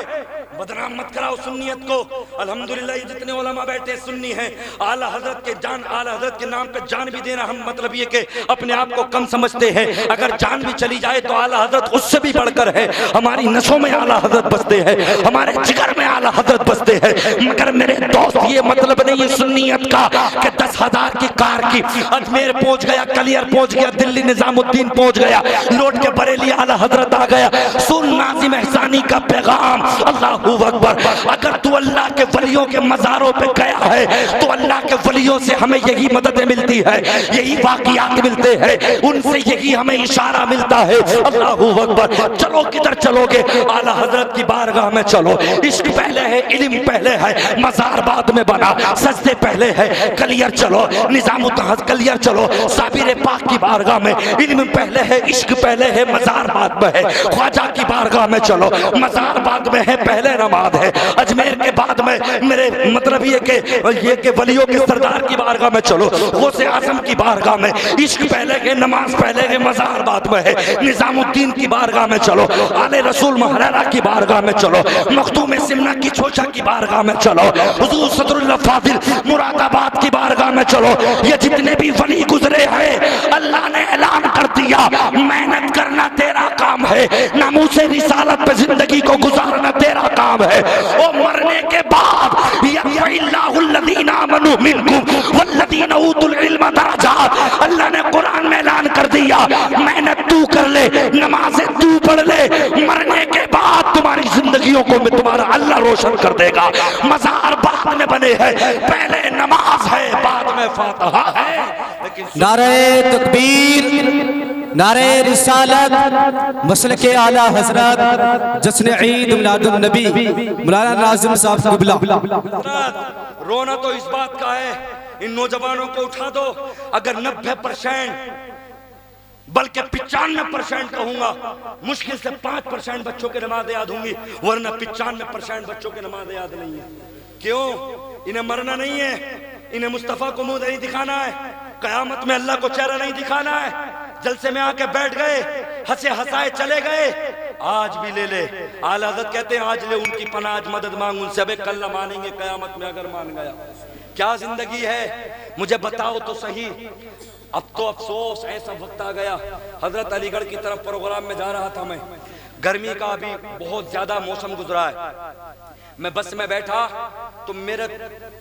बदनाम मत कराओ सुन्नियत को। अल्हम्दुलिल्लाह ये जितने उलमा बैठे सुन्नी हैं, आला हजरत के जान, आला हजरत के नाम पे जान भी देना, हम मतलब ये कि अपने आप को कम समझते हैं। अगर जान भी चली जाए तो आला हजरत उससे भी बढ़कर है। हमारी नसों में आला हजरत बसते हैं, हमारे जिगर में आला हजरत बसते हैं। मगर मेरे दोस्त ये मतलब नहीं है सुन्नियत का कि 10,000 की कार की अजमेर पहुंच गया, कलियर पहुंच गया, दिल्ली निजामुद्दीन पहुंच गया, लौट के बरेली आला हजरत आ गया। सुन एहसानी का पैगाम। अल्लाहू अकबर। अगर तू अल्लाह के वलियों के मज़ारों पे गया है तो अल्लाह के वलियों से हमें यही मददें मिलती है, यही वाक़ियात मिलते हैं, उनसे यही हमें इशारा मिलता है। अल्लाहू अकबर। चलो किधर चलोगे? आला हजरत की बारगाह में चलो। इश्क पहले है, इल्म पहले है, मज़ार बाद में बना, सजदे पहले है। कलियर चलो, निजामुद्दीन कलियर चलो, साबिर पाक की बारगाह में इल्म पहले है, इश्क पहले है, मज़ार बाद में है। ख्वाजा की बारगाह में चलो, मज़ार बाद में है, पहले नमाज है। अजमेर के बाद में मेरे मतलब ये के वलियों के सरदार की बारगाह में चलो, गौसे आजम की बारगाह में, इश्क पहले के, नमाज पहले के, मज़ार बाद में है, निजामुद्दीन की बारगाह में चलो, आले रसूल महरारा की बारगाह में चलो, मखदूम सिमना की छोचा की बारगाह में चलो, हुजूर सदरुल्लाह फादिल मुरादाबाद की बारगाह में चलो। ये जितने भी वली गुजरे हैं अल्लाह ने ऐलान कर दिया, मेहनत करना तेरा काम है, नामूसे रिसालत पे जिंदगी को गुजारना तेरा काम है। और मरने के बाद अल्लाह ने कुरान में ऐलान कर दिया, मेहनत तू कर ले, नमाजें तू पढ़ ले, मरने के बाद तुम्हारी जिंदगियों को तुम्हारा अल्लाह रोशन कर देगा। मज़ार बाद में बने हैं, पहले नमाज है, बाद में फातिहा है। लेकिन नारे तकबीर, नारे रिसालत, मसलके आला हजरत, जश्न ईद मिलादुन नबी मौलाना नाज़िम साहब क़िबला। रोना तो इस बात का है, इन नौजवानों को उठा दो। अगर 90% बल्कि 95% कहूंगा, मुश्किल से 5% बच्चों के नमाज याद होंगी, वरना 95% बच्चों के नमाज याद नहीं है। क्यों? इन्हें मरना नहीं है, इन्हें मुस्तफा को मुंह नहीं दिखाना है, कयामत में अल्लाह को चेहरा नहीं दिखाना है। जलसे में आके बैठ गए, हंसे हंसाए चले गए, आज भी ले ले। आला हज़रत कहते हैं आज ले उनकी पनाह, आज मदद मांग उनसे, अबे कल न मानेंगे कयामत में अगर मान गया। क्या जिंदगी है, मुझे बताओ तो सही। अब तो अफसोस, ऐसा वक्त आ गया। हजरत अलीगढ़ की तरफ प्रोग्राम में जा रहा था मैं, गर्मी का अभी बहुत ज्यादा मौसम गुजरा है। मैं बस में बैठा तो मेरे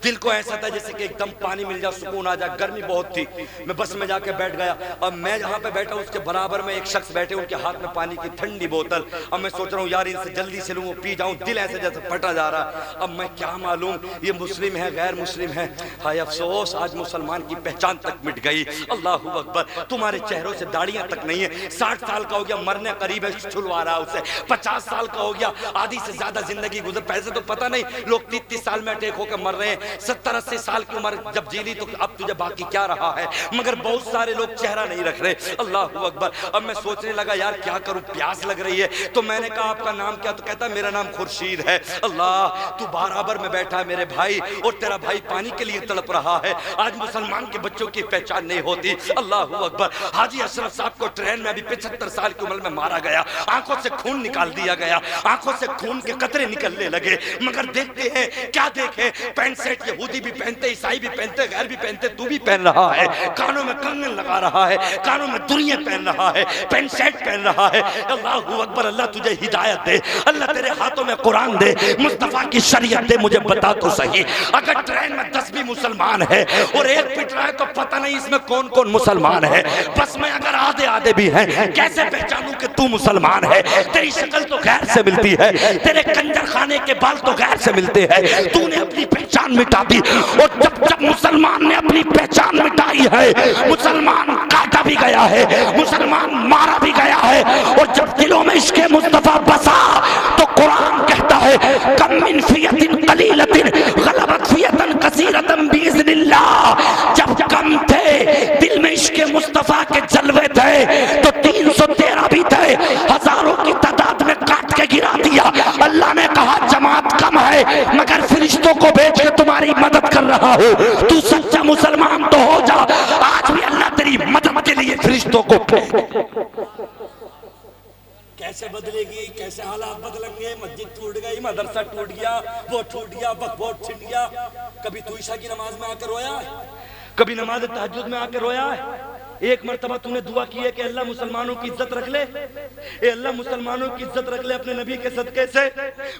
दिल को ऐसा था जैसे कि एकदम पानी मिल जाए, सुकून आ जाए, गर्मी बहुत थी। मैं बस में जाके बैठ गया। अब मैं जहाँ पे बैठा उसके बराबर में एक शख्स बैठे, उनके हाथ में पानी की ठंडी बोतल। अब मैं सोच रहा हूँ यार इनसे जल्दी से लूँ, पी जाऊँ, दिल ऐसे जैसे फटा जा रहा है। अब मैं क्या मालूम ये मुस्लिम है गैर मुस्लिम है। हाय अफसोस, आज मुसलमान की पहचान तक मिट गई। अल्लाह अकबर, तुम्हारे चेहरों से दाढ़ियाँ तक नहीं है। 60 साल का हो गया, मरने करीब है, छुलवा रहा उसे। 50 साल का हो गया, आधी से ज्यादा जिंदगी गुजर, पैसे तो पता नहीं, लोग 30-30 साल में अटैक होकर मर रहे हैं। 70-80 साल की उम्र जब जी ली तो अब तुझे बाकी क्या रहा है। मगर बहुत सारे लोग चेहरा नहीं रख रहे। अल्लाह अकबर। अब मैं सोचने लगा यार क्या करूं, प्यास लग रही है। तो मैंने कहा आपका नाम क्या? तो कहता मेरा नाम खुर्शीद है। अल्लाह, तू बराबर में बैठा है मेरे भाई, और तेरा भाई पानी के लिए तड़प रहा है। आज मुसलमान के बच्चों की पहचान नहीं होती। अल्लाह अकबर। हाजी अशरफ साहब को ट्रेन में अभी 75 साल की उम्र में मारा गया, आंखों से खून निकाल दिया गया, आंखों से खून के कतरे निकलने लगे। मगर देखते हैं क्या देखे, पैंट शर्ट यहूदी भी पहनते, ईसाई भी पहनते, गैर भी पहनते, तू भी पहन रहा है, कानों में कंगन लगा रहा है, कानों में दुनिया पहन रहा है, पैंट शर्ट पहन रहा है। अल्लाह अकबर। अल्लाह तुझे हिदायत दे, अल्लाह तेरे हाथों में कुरान दे, मुस्तफा की शरीयत दे। मुझे बता तो सही, अगर ट्रेन में 10 भी मुसलमान है और एक पिट रहा है तो पता नहीं इसमें कौन कौन मुसलमान है। बस में अगर आधे आधे भी हैं, कैसे पहचानूं कि तू मुसलमान है? तेरी शक्ल तो गैर से मिलती है, तेरे कंजर खाने के बाल तो गैर से मिलते हैं। तूने अपनी पहचान मिटा दी, और जब जब मुसलमान ने अपनी पहचान मिटाई है, मुसलमान काटा भी गया है, मुसलमान मारा भी गया है। और जब दिलों में इश्क़ मुस्तफा बसा तो कुरान कहता है कम मिन फियतिन कलीलतिन गलबत फियतन कसीरतन बिइज़्निल्लाह। जब कम थे, दिल में इश्क़ मुस्तफा के जलवे थे, तो 313 भी थे, हजारों की तादाद में काट के गिरा दिया। अल्लाह ने कहा जमात कम है मगर फरिश्तों को भेज के तुम्हारी मदद कर रहा हो, तू सच्चा मुसलमान तो हो जा। आज भी अल्लाह तेरी मदद के लिए फरिश्तों को कैसे बदलेगी, कैसे हालात बदलेंगे। मस्जिद टूट गई, मदरसा टूट गया, वो टूट गया, वो छिन गया। कभी तू ईशा की नमाज में आकर रोया है? कभी नमाज तहज्जुद में आकर रोया है? एक मर्तबा तूने दुआ की है कि अल्लाह मुसलमानों की इज्जत रख ले, अल्लाह मुसलमानों की इज्जत रख ले अपने नबी के सदके से।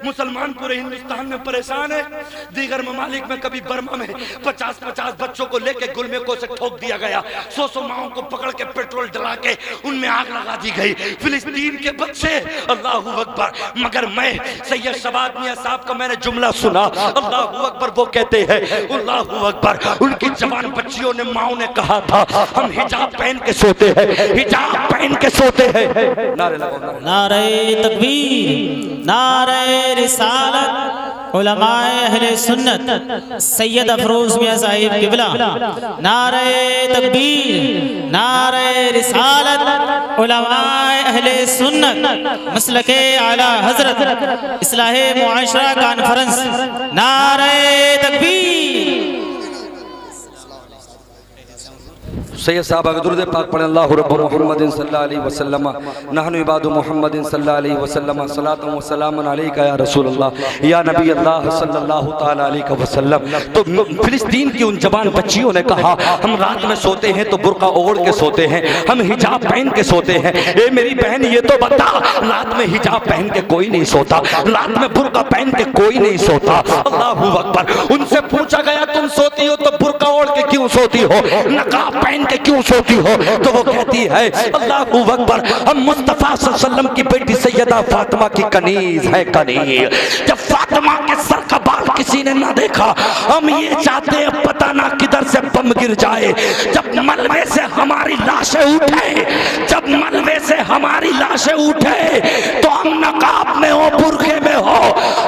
मुसलमान पूरे हिंदुस्तान में परेशान है। दीगर ममालिक में कभी बर्मा में 50-50 बच्चों को लेके गुलमेकों से ठोक दिया गया, 100 माओं को पकड़ के पेट्रोल डला के उनमें आग लगा दी गई। फिलिस्तीन के बच्चे, अल्लाह अकबर। मगर मैं सैयद शबाब मियां साहब का मैंने जुमला सुना, अल्लाह अकबर। वो कहते हैं अल्लाह अकबर, उनकी जवान बच्चियों ने, माओ ने कहा था हम हिजाब पहन के सोते हैं, हिजाब पहन के सोते हैं। नारे लगाओ, नारे तकबीर, नारे रिसालत, उलमाए अहले सुन्नत सैयद अफरोज मियां साहिब किबला नारे तकबीर नारे रिसालत उलमाए अहले सुन्नत मसलके आला हजरत इस्लाहे मुआशरा कॉन्फ्रेंस नारे तकबीर। सैयद साहब दुरूद पाक पढ़ें अल्लाहु रब्बु मुहम्मदिन सल्लल्लाहु अलैहि वसल्लम नहनु इबादु मुहम्मदिन सल्लल्लाहु अलैहि वसल्लम सलातु व सलामुन अलैका या रसूल अल्लाह या नबी अल्लाह सल्लल्लाहु ताला अलैहि वसल्लम। तो फिलिस्तीन की उन जवान बच्चियों ने कहा हम रात में सोते हैं तो बुर्का ओढ़ के सोते हैं, हम हिजाब पहन के सोते हैं। ए मेरी बहन ये तो बता, रात में हिजाब पहन के कोई नहीं सोता, रात में बुर्का पहन के कोई नहीं सोता। अल्लाहु अकबर। उनसे पूछा गया तुम सोती हो तो बुर्का ओढ़ के क्यों सोती हो, नकाब पहन क्यों सोती हो? तो वो कहती है अल्लाहू अकबर, हम मुस्तफा सल्लल्लाहु अलैहि वसल्लम की बेटी सैयदा फातिमा की कनीज है कनीज। जब फातिमा के सर का बाल किसी ने ना देखा, हम ये चाहते हैं पता ना किधर से बम गिर जाए। जब मलबे से हमारी लाशें उठे, जब मलबे से हमारी लाशें उठे तो हम नकाब में हो बुरखे में हो,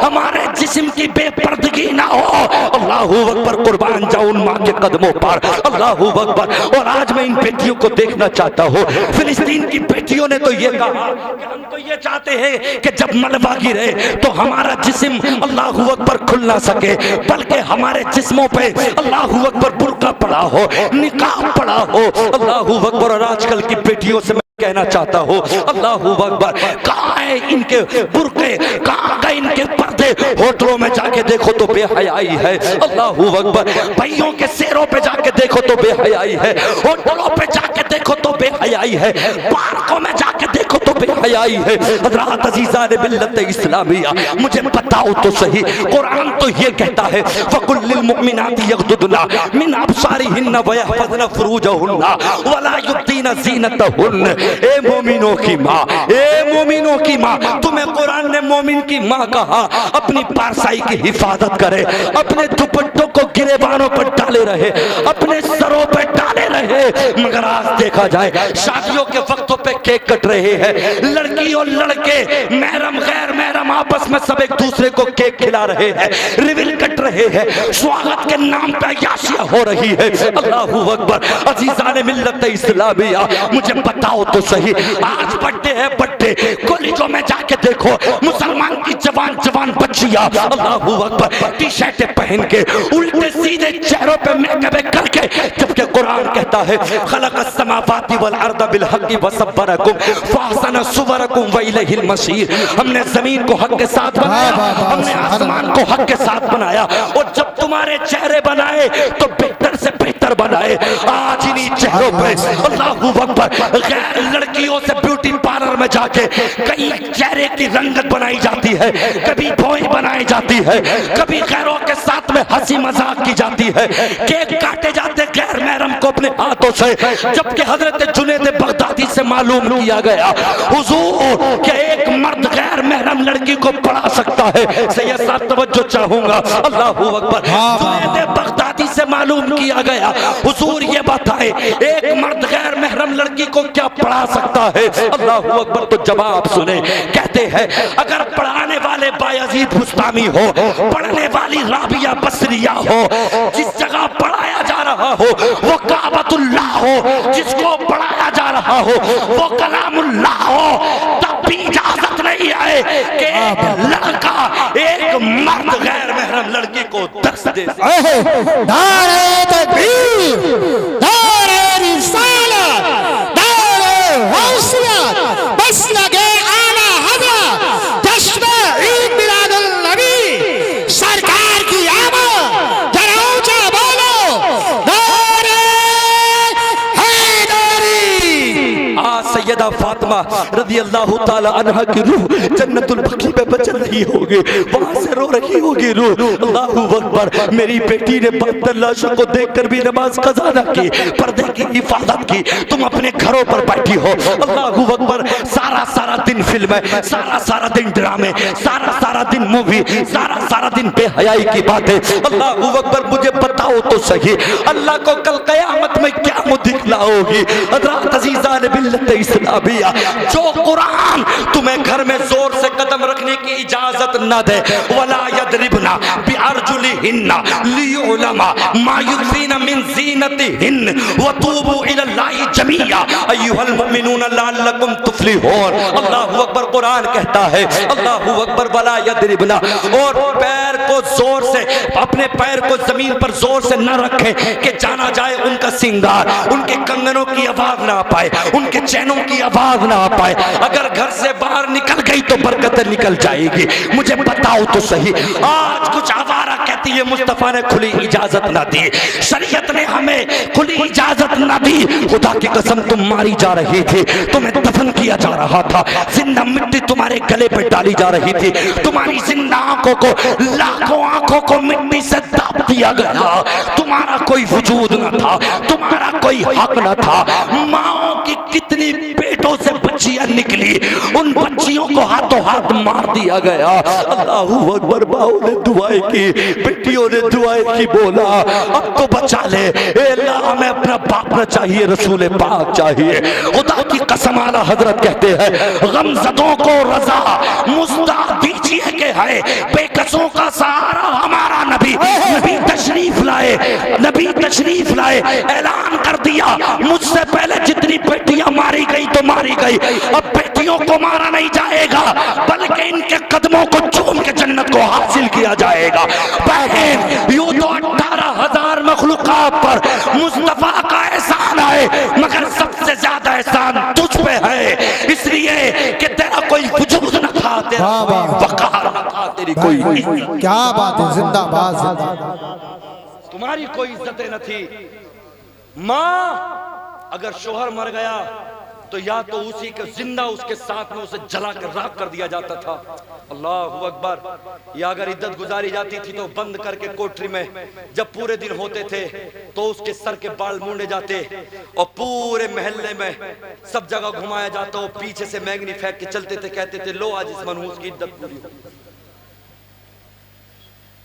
हमारे जिस्म की बेपर्दगी ना हो। अल्लाहू अकबर। कुर्बान जाऊं उन माँ के कदमों पर। अल्लाहू अकबर। और आज मैं इन बेटियों को देखना चाहता हूँ। फिलिस्तीन की बेटियों ने तो ये कहा कि हम तो ये चाहते हैं कि जब मलबा गिरे तो हमारा जिस्म अल्लाहू अकबर खुल ना सके, बल्कि हमारे जिस्मों पे अल्लाहू अकबर बुर्का पड़ा हो, निकाब पड़ा हो। अल्लाहू अकबर। और आजकल की बेटियों से कहना चाहता हूँ अल्लाहू अकबर, कहाँ है इनके बुर्के, कहाँ गए इनके पर्दे? होटलों में जाके देखो तो बेहयाई है। अल्लाहू अकबर। भाइयों के सिरों पे जाके देखो तो बेहयाई है, होटलों पे जाके देखो तो बेहयाई है, पार्कों में जाके देखो तो बेहयाई है। हज़रात अज़ीज़ान मिल्लत इस्लामिया, मुझे बताओ तो सही, कुरान तो ये कहता है वकुल लिल मुमिनाति यग़दुदना मिन अबसारिहिन्ना व यहफ़ज़ना फुरूजहुन्ना वला युब्दीना ज़ीनतहुन्ना। ए मोमिनों की माँ, ए मोमिनों की माँ, तुम्हें कुरान ने मोमिन की माँ कहा अपनी पारसाई की हिफाजत करे, अपने दुपट्टों को गिरेबानों पर डाले रहे, अपने सरों पर डाले रहे। मगर आज देखा जाए शादियों के वक्तों पे केक कट रहे हैं, लड़की और लड़के महरम गैर महरम आपस में सब एक दूसरे को केक खिला रहे हैं, रिविल कट रहे हैं, स्वागत के नाम पे अय्याशियां हो रही है। अल्लाहू अकबर। अज़ीज़ान मिल्लत इस्लामिया, मुझे बताओ तो सही, आज बर्थडे है बर्थडे, कॉलेजों में जाके देखो मुसलमान की जवान जवान बच्चियां अल्लाहू अकबर टी शर्टें पहन के उल्टे सीधे चेहरों पे मेकअप करके, जबकि कुरान कहता है खलक़स समावाति वल अर्द बिल हक़्क़ि व सब्बरकुम फअहसन सुवरकुम व इलैहिल मसीर। हमने जमीन को हक के साथ बनाया, हमने आसमान को हक के साथ बनाया, और जब तुम्हारे चेहरे बनाए तो बेहतर से बेहतर बनाए। आज इन्हीं चेहरों पे अल्लाहू अकबर गैर लड़कियों से ब्यूटी पार्लर में जाके कई चेहरे की रंगत बनाई जाती है, कभी भौएं बनाई जाती है, कभी गैरों के साथ में हंसी मजाक की जाती है, केक काटे जाते गैर महरम को अपने हाथों से। जबकि हजरत जुनैद बगदादी से मालूम किया गया हुजूर कि एक मर्द गैर महरम लड़की को पढ़ा सकता है। सैयद साहब तवज्जो चाहूंगा। अल्लाहू अकबर। जुनैद बगदादी से मालूम किया गया हुजूर ये बताए एक मर्द गैर महरम लड़की को क्या पढ़ा सकता है? अल्लाहू अकबर। तो जवाब सुने, कहते हैं अगर पढ़ाने वाले बायजीद बुस्तामी हो, पढ़ने वाली राबिया बसरिया हो, जिस जगह पढ़ाया जा रहा हो वो काबतुल्लाह हो, जिसको पढ़ाया जा रहा हो वो कलामुल्लाह हो, तब भी इजाजत नहीं है कि एक लड़का एक मर्द गैर महरम लड़की को दर्स दे। नारे तकबीर, नारे रिसालत, नारे गौसियत, बस लगे आला हज़रत जश्न ईद मिलादुल नबी सरकार की आमद, जरा ऊंचा बोलो नारे हैदरी। आज सैयदा फातिमा रज़ी अल्लाह ताला अन्हा की रूह जन्नतुल बकी में बचल रही होगी, वहां से रो रही होगी रूह। अल्लाहू अकबर। मेरी बेटी ने बदतर लाशों को देखकर भी नमाज कज़ा न की, पर्दे की हिफाजत की, तुम अपने घरों पर बैठी हो। अल्लाहू अकबर। सारा सारा दिन फिल्में, सारा सारा दिन ड्रामे, सारा सारा दिन मूवी, सारा सारा दिन बेहयाई की बातें। अल्लाहू अकबर। मुझे बताओ तो सही, अल्लाह को कल क़यामत में क्या मुँह दिखलाओगी? हज़रात अज़ीज़ान मिल्लत इस्लामिया, जो कुरान तुम्हें घर में जोर से कदम रखने की इजाजत न दे, वला यदरिबना बिअरजुलिहिन्ना लियुलमा मा युखफीना मिन ज़ीनतिहिन्न वतूबू इलल्लाहि जमीआ अय्युहल मुमिनूना लअल्लकुम तुफ्लिहून। अल्लाहु अकबर। कुरान कहता है अल्लाहु अकबर वला यदरिबना, और पैर को जोर से, अपने पैर को जमीन पर जोर से न रखें कि जाना जाए उनका सिंगार, उनके कंगनों की आवाज ना पाए, उनके चैनों की आवाज ना पाए। अगर घर से बाहर निकल गई तो बरकतें निकल जाएगी। मुझे बताओ तो सही, आज कुछ आवारा कहती है मुस्तफा ने खुली इजाजत ना दी, शरीयत ने हमें खुली इजाजत ना दी। खुदा की कसम तुम मारी जा रही थी, तुम्हें दफन किया जा रहा था, जिंदा मिट्टी तुम्हारे गले पर डाली जा रही थी, तुम्हारी जिंदा आंखों को, लाखों आंखों को मिट्टी से दाब दिया गया, तुम्हारा कोई वजूद न था, तुम्हारा कोई हक न था। माओ की कितनी पेटों से बच्चियां निकली, उन बच्चियों को हाथों हाथ मार दिया गया। अल्लाहू अकबर। माओ ने दुआएं की, बेटियों ने दुआएं की, बोला अब तो बचा ले अल्लाह, हमें अपना बाप न चाहिए, रसूल पाक चाहिए। खुदा की कसम आला हजरत कहते हैं गमज़दों को रजा मुस्ताद दीजिए के है, बेकसों का सहारा हमारा नबी। नबी तशरीफ लाए, नबी तशरीफ लाए, ऐलान कर दिया मुझसे पहले जितनी बेटियां मारी गई तो मारी गई, अब बेटियों को मारा नहीं जाएगा, बल्कि इनके कदमों को चूम के जन्नत को हासिल किया जाएगा। बहन, यूं तो 18,000 मखलूकात पर मुस्तफा का एहसान है, मगर सबसे ज्यादा एहसान तुझ पे है, इसलिए कि तेरा कोई वजूद न था, तेरा वकार न था, तेरी कोई क्या बात है, जिंदाबाद जिंदाबाद। तुम्हारी कोई इज्जतें न थी। माँ, अगर शोहर मर गया तो या तो उसी के जिंदा उसके साथ में उसे जला कर राख कर दिया जाता था। अल्लाहु अकबर। या अगर इद्दत गुजारी जाती थी तो बंद करके कोठरी में जब पूरे दिन होते थे तो उसके सर के बाल मूंडे जाते और पूरे महल्ले में सब जगह घुमाया जाता, वो पीछे से मैगनी फेंक के चलते थे, कहते थे लो आज इस मनहूस की इद्दत पूरी हो।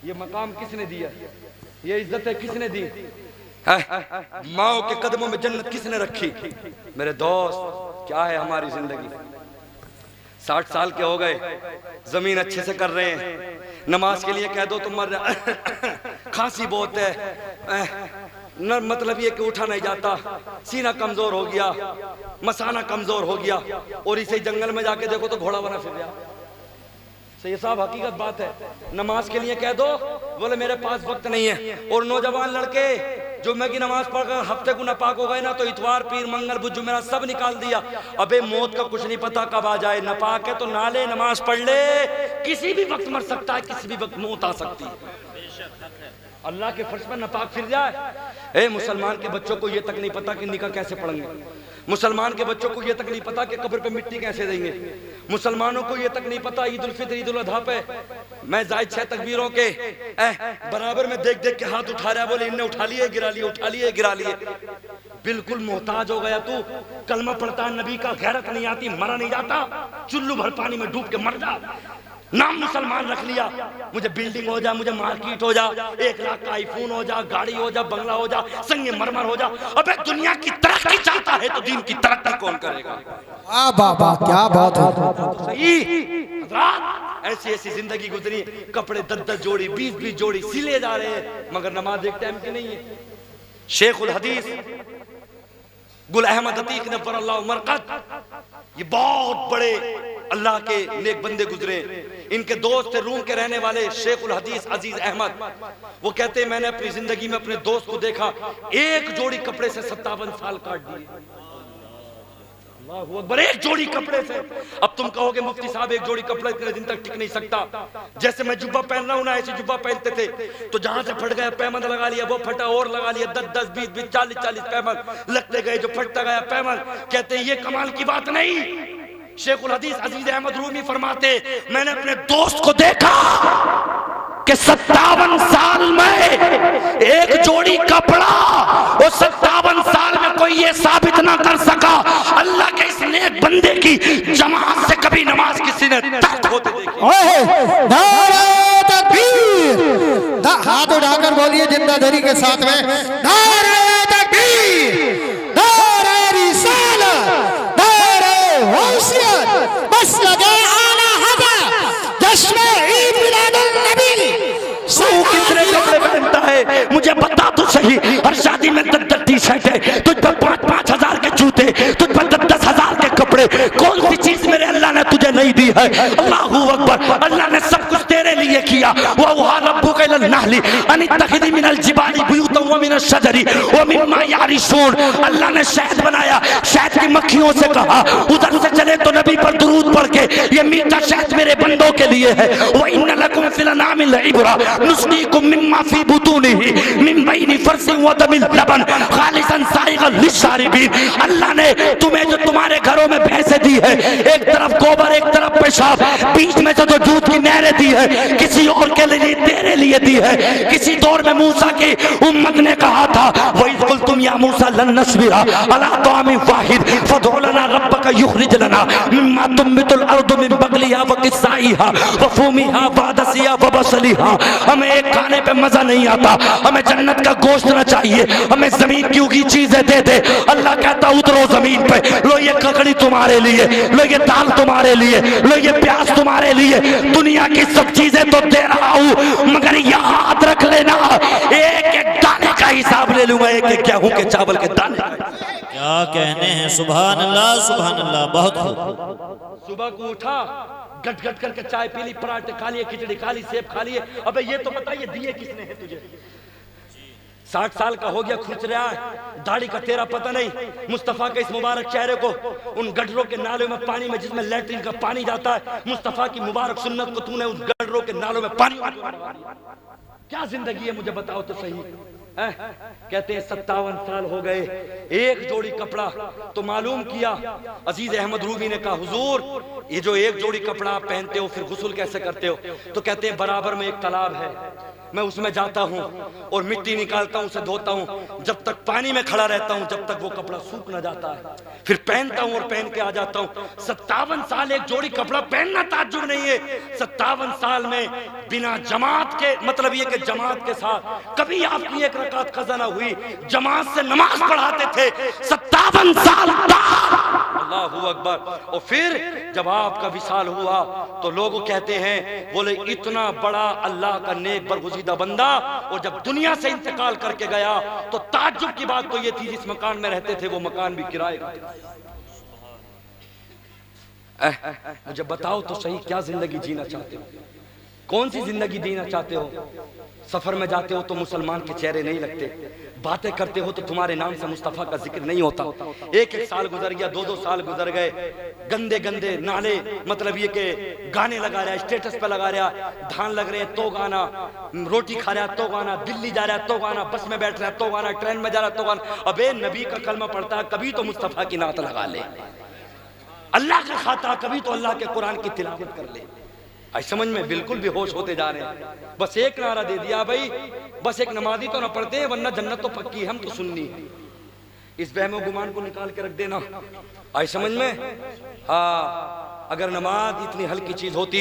ये मकाम किसने दिया? ये इज्जतें किसने दी? माओ के कदमों में जन्नत किसने रखी? मेरे दोस्त, क्या है हमारी जिंदगी? 60 साल के हो गए, जमीन अच्छे से कर रहे हैं, नमाज के लिए कह दो तो मर खांसी बहुत है, न मतलब ये कि उठा नहीं जाता, सीना कमजोर हो गया, मसाना कमजोर हो गया, और इसे जंगल में जाके देखो तो घोड़ा बना फिर गया। सही साहब, हकीकत बात है। नमाज के लिए कह दो, बोले मेरे पास वक्त नहीं है। और नौजवान लड़के जो मैं की नमाज पढ़कर हफ्ते को नापाक हो गए ना, तो इतवार पीर मंगल बुध जुमेरात सब निकाल दिया। अबे मौत का कुछ नहीं पता कब आ जाए, नापाक है तो नाले नमाज पढ़ ले, किसी भी वक्त मर सकता है, किसी भी वक्त मौत आ सकती है। अल्लाह के फर्ज पर नापाक फिर जाए। मुसलमान के बच्चों को ये तक नहीं पता कि निकाह कैसे पढ़ेंगे, मुसलमान के बच्चों को ये तक नहीं पता कि कब्र पे मिट्टी कैसे देंगे, मुसलमानों को ये तक नहीं पता ईद उल फित्र ईद उल अधा पे मैं जायद 6 तकबीरों के बराबर में देख देख के हाथ उठा रहा है, बोले इनने उठा लिए गिरा लिए, उठा लिए गिरा लिए। बिल्कुल मोहताज हो गया तू। कलमा पढ़ता है नबी का, गैरत नहीं आती, मरा नहीं जाता, चुल्लू भर पानी में डूब के मर जा। नाम मुसलमान रख लिया, मुझे बिल्डिंग हो जा, मुझे मार्केट हो जा, 1 लाख का आईफोन हो जा, गाड़ी हो जा, बंगला हो जा, संगे मरमर हो जा। अबे दुनिया की तरक्की चाहता है तो दीन की तरक्की कौन करेगा? वाह बाबा, क्या बात है। सही ऐसी ऐसी जिंदगी गुजरी, कपड़े 10-10 जोड़ी 20-20 जोड़ी सिले जा रहे हैं, मगर नमाज एक टाइम की नहीं है। शेखुल हदीस गुल अहमद अतीक नव्वरल्लाहु मरकद, ये बहुत बड़े अल्लाह के नेक बंदे गुजरे। इनके दोस्त थे रूम के रहने वाले शेखुल हदीस अजीज अहमद। वो कहते हैं मैंने अपनी जिंदगी में अपने दोस्त को देखा, एक जोड़ी कपड़े से 57 साल काट दिए। अल्लाह, एक जोड़ी कपड़े से। अब तुम कहोगे मुफ्ती साहब एक जोड़ी कपड़े इतने दिन तक टिक नहीं सकता। जैसे मैं जुब्बा पहन रहा हूं ना, ऐसे जुब्बा पहनते थे तो जहां से फट गया पैमन लगा लिया, वो फटा और लगा लिया, 10-10 20-20 40-40 पैमन लगते गए, जो फटता गया पैमन। कहते हैं ये कमाल की बात नहीं। शेखुल हदीस अजीज अहमद रूमी फरमाते मैंने अपने दोस्त को देखा कि 57 साल में एक जोड़ी कपड़ा, और 57 साल में कोई ये साबित ना कर सका अल्लाह के इस नेक बंदे की जमात से कभी नमाज किसी ने तर्क होते देखी। नारे तकबीर, हाथ उठाकर बोलिए जिंदादरी के साथ में, नारे तकबीर, नारे रिसालत, नारे होगी। हर शादी में 10-10 टी शर्ट है, तुझ पर 5-5 हजार के जूते, तुझ पर 10-10 हजार के कपड़े। कौन सी चीज मेरे अल्लाह ने तुझे नहीं दी है? अल्लाहू अकबर। अल्लाह ने सब कुछ तेरे लिए किया। वहुआ रब्बुका इलन नहली अन इत्तखिज़ी मिनल जिबाली बुयूतन व मिनश शजरी व मिम्मा यारिशून। अल्लाह ने शहद बनाया, शहद की मक्खियों से कहा उधर से चले तो नबी पर दुरूद पढ़ के, ये मीठा शहद मेरे बंदों के लिए है। व इन्ना लकुम फिल अनामि लइब्रा नुस्कीकुम मिम्मा फी बुतूनिही मिन बैनि फरसिन व दमिल लबन खालिसन साइगन लिशारिबीन। अल्लाह ने तुम्हें जो तुम्हारे घरों में भैंसें दी है, एक तरफ गोबर एक तरफ पेशाब, बीच में से जो दूध की नहरें दी है, किसी और के लिए तेरे लिए दी है। किसी दौर में मूसा की उम्मत ने कहा था वइज़ क़ुल्तुम या मूसा लन नस्बिरा अला तामिन वाहिद फदउ लना रब्बका युखरिज लना मिम्मा तुंबितुल अर्दु मिन बक़लिहा व किस्साइहा व फूमिहा व अदसिहा व बसलिहा। हमें एक खाने पे मजा नहीं आता, हमें जन्नत का गोश्त ना चाहिए, हमें जमीन की उगी चीजें दे दे। अल्लाह कहता उतरो जमीन पे, लो ये ककड़ी तुम्हारे लिए, लो ये दाल तुम्हारे लिए, लो ये प्याज तुम्हारे लिए। दुनिया की सब चीजें तो दे रहा हूं, मगर याद रख लेना एक एक दाने का हिसाब ले लूंगा, एक एक गेहूं के चावल के दाने। क्या कहने हैं, सुभान अल्लाह, बहुत खूब। सुबह को उठा, गट गट करके चाय पी ली, पराठे खा लिए, खिचड़ी खा ली, सेब खा लिए। अबे ये तो बताइए दिए किसने हैं तुझे? 60 साल का हो गया, खुच रहा है, दाढ़ी का तेरा पता नहीं। मुस्तफ़ा के इस मुबारक चेहरे को उन गटरों के नालों में पानी में जिसमें लैट्रिन का पानी जाता है, मुस्तफ़ा की मुबारक सुन्नत को तूने उस गटरों के नालों में पानी। क्या जिंदगी है मुझे बताओ तो सही। कहते हैं 57 साल हो गए, एक जोड़ी कपड़ा। तो मालूम किया, अजीज अहमद रूमी ने कहा हुजूर ये जो एक जोड़ी कपड़ा आप पहनते हो फिर गुस्ल कैसे करते हो? तो कहते हैं बराबर में एक तालाब है, मैं उसमें जाता हूँ और मिट्टी निकालता हूँ, उसे धोता हूँ, जब तक पानी में खड़ा रहता हूँ जब तक वो कपड़ा सूख न जाता है, फिर पहनता हूँ और पहन के आ जाता हूँ। 57 साल एक जोड़ी कपड़ा पहनना ताज्जुब नहीं है। 57 साल में बिना जमात के, मतलब ये कि जमात के साथ कभी आपकी एक रकात कज़ा ना हुई, जमात से नमाज पढ़ाते थे 57 साल। अल्लाहू अकबर। और फिर जब आपका विसाल हुआ तो लोग कहते हैं बोले इतना बड़ा अल्लाह का नेक बरगुज़ीदा बंदा, और जब दुनिया से इंतकाल करके गया तो ताज्जुब की बात तो ये थी जिस मकान में रहते थे वो मकान भी किराए का। मुझे बताओ तो सही, क्या जिंदगी जीना चाहते हो? कौन सी जिंदगी जीना चाहते हो? सफर में जाते हो तो मुसलमान के चेहरे नहीं लगते, बातें करते हो तो तुम्हारे नाम से मुस्तफ़ा का जिक्र नहीं होता। एक एक साल गुजर गया, 2-2 साल गुजर गए, गंदे गंदे नाले, मतलब ये कि गाने लगा रहा है, स्टेटस पे लगा रहा है, धान लग रहे हैं तो गाना, रोटी खा रहा है तो गाना, दिल्ली जा रहा है तो गाना, बस में बैठ रहा है तो गाना, ट्रेन में जा रहा है तो गाना। अबे नबी का कलमा पढ़ता है कभी तो मुस्तफ़ा की नात लगा ले, अल्लाह का खाता कभी तो अल्लाह के कुरान की तिलावत कर ले। आज समझ में बिल्कुल बेहोश होते जा रहे हैं। बस एक नारा दे दिया भाई, बस एक नमाजी तो ना पढ़ते हैं वरना जन्नत तो पक्की है, हम तो सुन्नी है। इस वहम गुमान को निकाल के रख देना। आज समझ में? हाँ, अगर नमाज इतनी हल्की चीज होती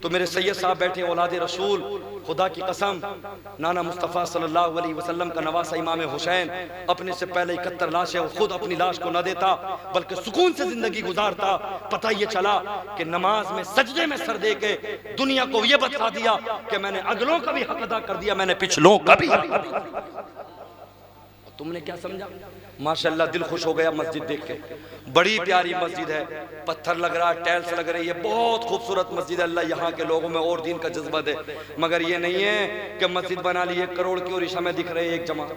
तो मेरे सैयद साहब बैठे औलाद रसूल, खुदा की कसम नाना मुस्तफ़ा सल्लल्लाहु अलैहि वसल्लम का नवासा इमाम हुसैन अपने से पहले 71 लाश है, वो खुद अपनी लाश को न देता बल्कि सुकून से जिंदगी गुजारता। पता ये चला कि नमाज में सजदे में सर दे के दुनिया को ये बता दिया कि मैंने अगलों का भी हक अदा कर दिया, मैंने पिछलों का भी। तुमने क्या समझा? माशाल्लाह दिल खुश हो गया मस्जिद देख के। बड़ी प्यारी मस्जिद है, पत्थर लग रहा है, टाइल्स लग रही है, बहुत खूबसूरत मस्जिद है। अल्लाह यहाँ के लोगों में और दीन का जज्बा दे। मगर ये नहीं है कि मस्जिद बना ली 1 करोड़ की और ईशा में दिख रहे एक जमात,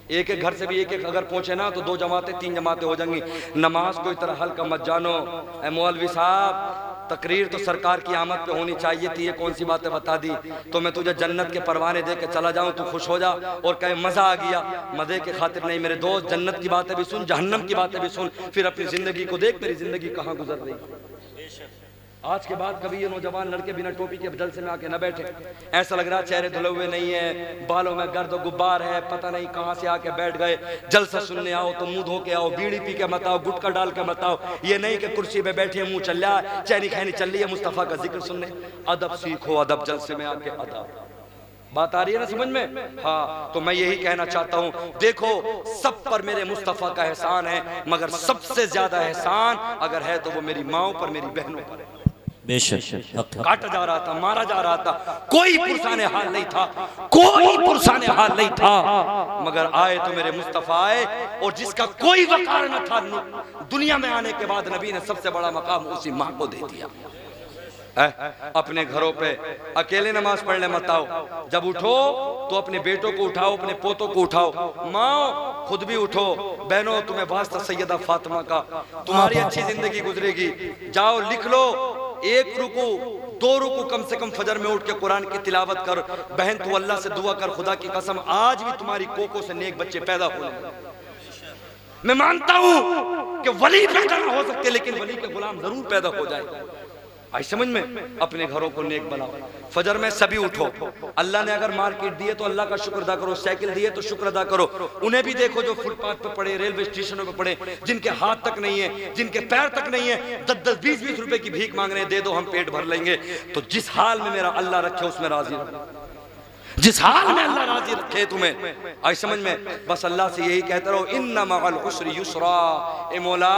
एक एक घर से भी एक एक अगर पहुंचे ना तो 2 जमातें 3 जमातें हो जाएंगी। नमाज को इतना हल्का मत जानो। ऐ मौलवी साहब, तकरीर तो सरकार की आमद पे होनी चाहिए थी, ये कौन सी बातें बता दी? तो मैं तुझे जन्नत के परवाने दे के चला जाऊं, तू खुश हो जा और कहे मजा आ गया। मजे के खातिर नहीं मेरे दोस्त, जन्नत की बातें भी सुन, जहन्नम की बातें भी सुन, फिर अपनी जिंदगी को देख मेरी जिंदगी कहाँ गुजर रही। आज के बाद कभी ये नौजवान लड़के बिना टोपी के जलसे में आके न बैठे। ऐसा लग रहा चेहरे धुले हुए नहीं है, बालों में गर्द और गुब्बार है, पता नहीं कहाँ से आके बैठ गए। जलसा सुनने आओ तो मुंह धो के आओ, बीड़ी पी के मत आओ, गुटखा डाल के मत आओ। ये नहीं कि कुर्सी पे बैठे मुंह चल रहा है, चैनी खैनी चल रही है, मुस्तफ़ा का जिक्र सुनने। अदब सीखो, अदब जलसे में आके अदब। बात आ रही है ना समझ में? हाँ, तो मैं यही कहना चाहता हूँ, देखो सब पर मेरे मुस्तफ़ा का एहसान है, मगर सबसे ज्यादा एहसान अगर है तो वो मेरी माओ पर, मेरी बहनों पर है। बेशक हक है। काटा जा रहा था, मारा जा रहा था, कोई पुरसाने हाल नहीं था, कोई पुरसाने हाल नहीं था, मगर आए तो मेरे मुस्तफा आए और जिसका कोई वकार न था, दुनिया में आने के बाद नबी ने सबसे बड़ा मकाम उसी माँ को दे दिया। अपने घरों पे अकेले नमाज पढ़ने मत आओ, जब उठो तो अपने बेटों को उठाओ, अपने पोतों को उठाओ, माँ खुद भी उठो, बहनों तुम्हें वास्ता सैयदा फातिमा का, तुम्हारी अच्छी जिंदगी गुजरेगी। जाओ लिख लो, 1 रुकू 2 रुकू कम से कम फजर में उठ के कुरान की तिलावत कर। बहन तू अल्लाह से दुआ कर, खुदा की कसम आज भी तुम्हारी कोकों से नेक बच्चे पैदा हो। मैं मानता हूं कि वली पैदा ना हो सकते, लेकिन वली के गुलाम जरूर पैदा हो जाए। आई समझ में? अपने घरों को नेक बनाओ। फजर में सभी उठो, अल्लाह ने अगर मार्केट दिए तो अल्लाह का शुक्र अदा करो, साइकिल दिए तो शुक्र अदा करो। उन्हें भी देखो जो फुटपाथ पे पड़े, रेलवे स्टेशनों पे पड़े, जिनके हाथ तक नहीं है, जिनके पैर तक नहीं है, 10-10, 20-20 रुपए की भीख मांग रहे हैं, दे दो हम पेट भर लेंगे। तो जिस हाल में मेरा अल्लाह रखे उसमें राजी रहो, जिस हाल में अल्लाह राजी रखे तुम्हें। आई समझ में? बस अल्लाह से यही कहते रहो, इन्ना मअल उसरि युसरा, ए मौला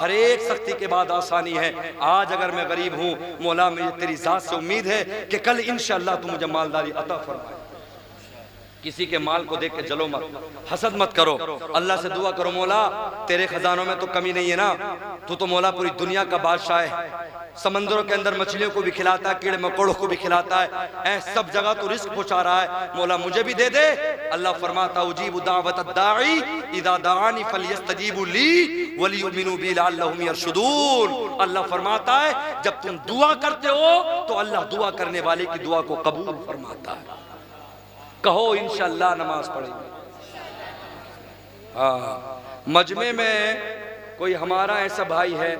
हर एक सख्ती के बाद आसानी है। आज अगर मैं गरीब हूँ मौला, मुझे तेरी जात से उम्मीद है कि कल इंशाअल्लाह तू मुझे मालदारी अता फरमाए। किसी के माल को देख के जलो मत, हसद मत करो, अल्लाह से दुआ करो, मौला तेरे खजानों में तो कमी नहीं है ना, तू तो मौला पूरी दुनिया का बादशाह है, समंदरों के अंदर मछलियों को भी खिलाता है, कीड़े मकोड़ों को भी खिलाता है, सब जगह तो रिस्क पहुंचा रहा है, मौला मुझे भी दे दे। अल्लाह फरमाता उजीबु दावत दाई इदा दानी फलयस्तजीबु ली वलियुमिनु बी लअल्लहुम यरशुदून। अल्लाह फरमाता है जब तुम दुआ करते हो तो अल्लाह दुआ करने वाले की दुआ को कबूल फरमाता है। कहो इंशाअल्लाह नमाज पढ़ेंगे। मजमे में कोई हमारा ऐसा भाई है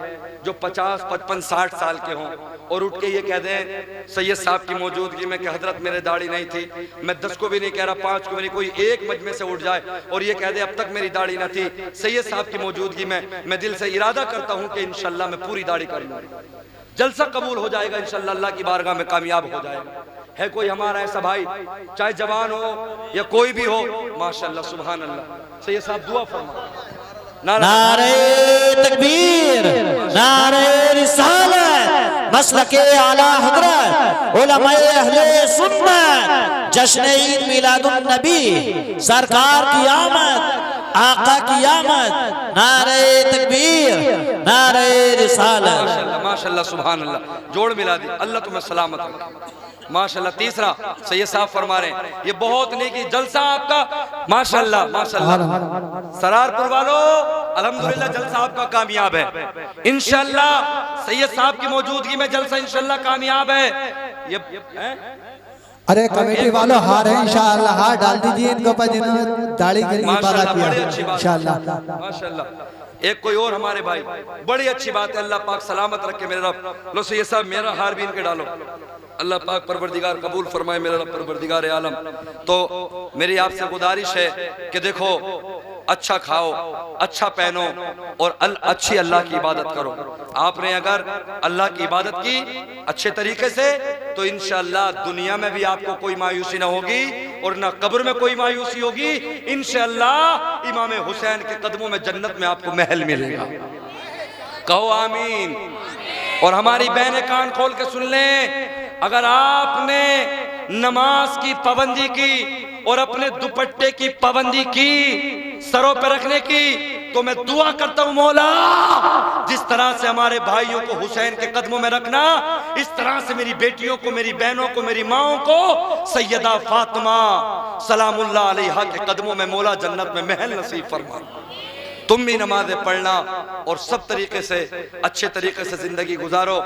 जो 50, 55, 60 साल के हों और उठ के ये कह दें सैयद साहब की मौजूदगी में कि हजरत मेरे दाढ़ी नहीं थी, मैं 10 को भी नहीं कह रहा, 5 को भी नहीं, कोई एक मजमे से उठ जाए और ये कह दे अब तक मेरी दाढ़ी ना थी, सैयद साहब की मौजूदगी में मैं दिल से इरादा करता हूँ कि इंशाअल्लाह मैं पूरी दाढ़ी कर लूँगा, जलसा कबूल हो जाएगा, इंशाअल्लाह अल्लाह की बारगाह में कामयाब हो जाएगा। है कोई हमारा ऐसा भाई, चाहे जवान हो या कोई भी हो, माशाअल्लाह सुभान अल्लाह, सैयद साहब दुआ फरमा। नारे तकबीर, नारे रिसालत, मसलके आला हजरत, उलमाए अहले सुन्नत, जश्न ईद मिलादुन नबी, सरकार की आमद, आका की आमद, नारे तकबीर, नारे रिसालत। माशाअल्लाह माशाअल्लाह सुभान अल्लाह, जोड़ मिला दी, अल्लाह तुम्हें सलामत रखे माशाअल्लाह। तीसरा सैयद साहब फरमा रहे हैं ये बहुत नेकी जलसा आपका, माशाअल्लाह माशाअल्लाह। सरारपुर वालों अल्हम्दुलिल्लाह जलसा आपका कामयाब है इंशाअल्लाह, सैयद साहब की मौजूदगी में जलसा इंशाअल्लाह कामयाब है। ये अरे कमेटी वालों हार है इंशाअल्लाह, हार डाल दीजिए इनको पर जिन्होंने दाढ़ी के लिए इबादत किया इंशाअल्लाह माशाअल्लाह। एक कोई और हमारे भाई, बड़ी अच्छी बात है, अल्लाह पाक सलामत रखे मेरे रब। लो सैयद साहब मेरा हार भी इनके डालो, अल्लाह पाक परवरदिगार कबूल फरमाए मेरा रब परवरदिगार आलम। तो मेरी आपसे गुजारिश है कि देखो अच्छा खाओ, अच्छा पहनो और अच्छी अल्लाह की इबादत करो। आपने अगर अल्लाह की इबादत की अच्छे तरीके से तो इंशाअल्लाह दुनिया में भी आपको कोई मायूसी ना होगी और ना कब्र में कोई मायूसी होगी। इंशाअल्लाह इमाम हुसैन के कदमों में जन्नत में आपको महल मिलेगा। कहो आमीन। और हमारी बहनें कान खोल के सुन लें, अगर आपने नमाज की पाबंदी की और अपने दुपट्टे की पाबंदी की, सरों पर रखने की, तो मैं दुआ करता हूं मौला जिस तरह से हमारे भाइयों को हुसैन के कदमों में रखना, इस तरह से मेरी बेटियों को, मेरी बहनों को, मेरी माओं को सैयदा फातिमा सलामुल्लाह अलैहा के कदमों में मौला जन्नत में महल नसीब फरमा। तुम भी नमाजें पढ़ना और सब तरीके से अच्छे तरीके से जिंदगी गुजारो।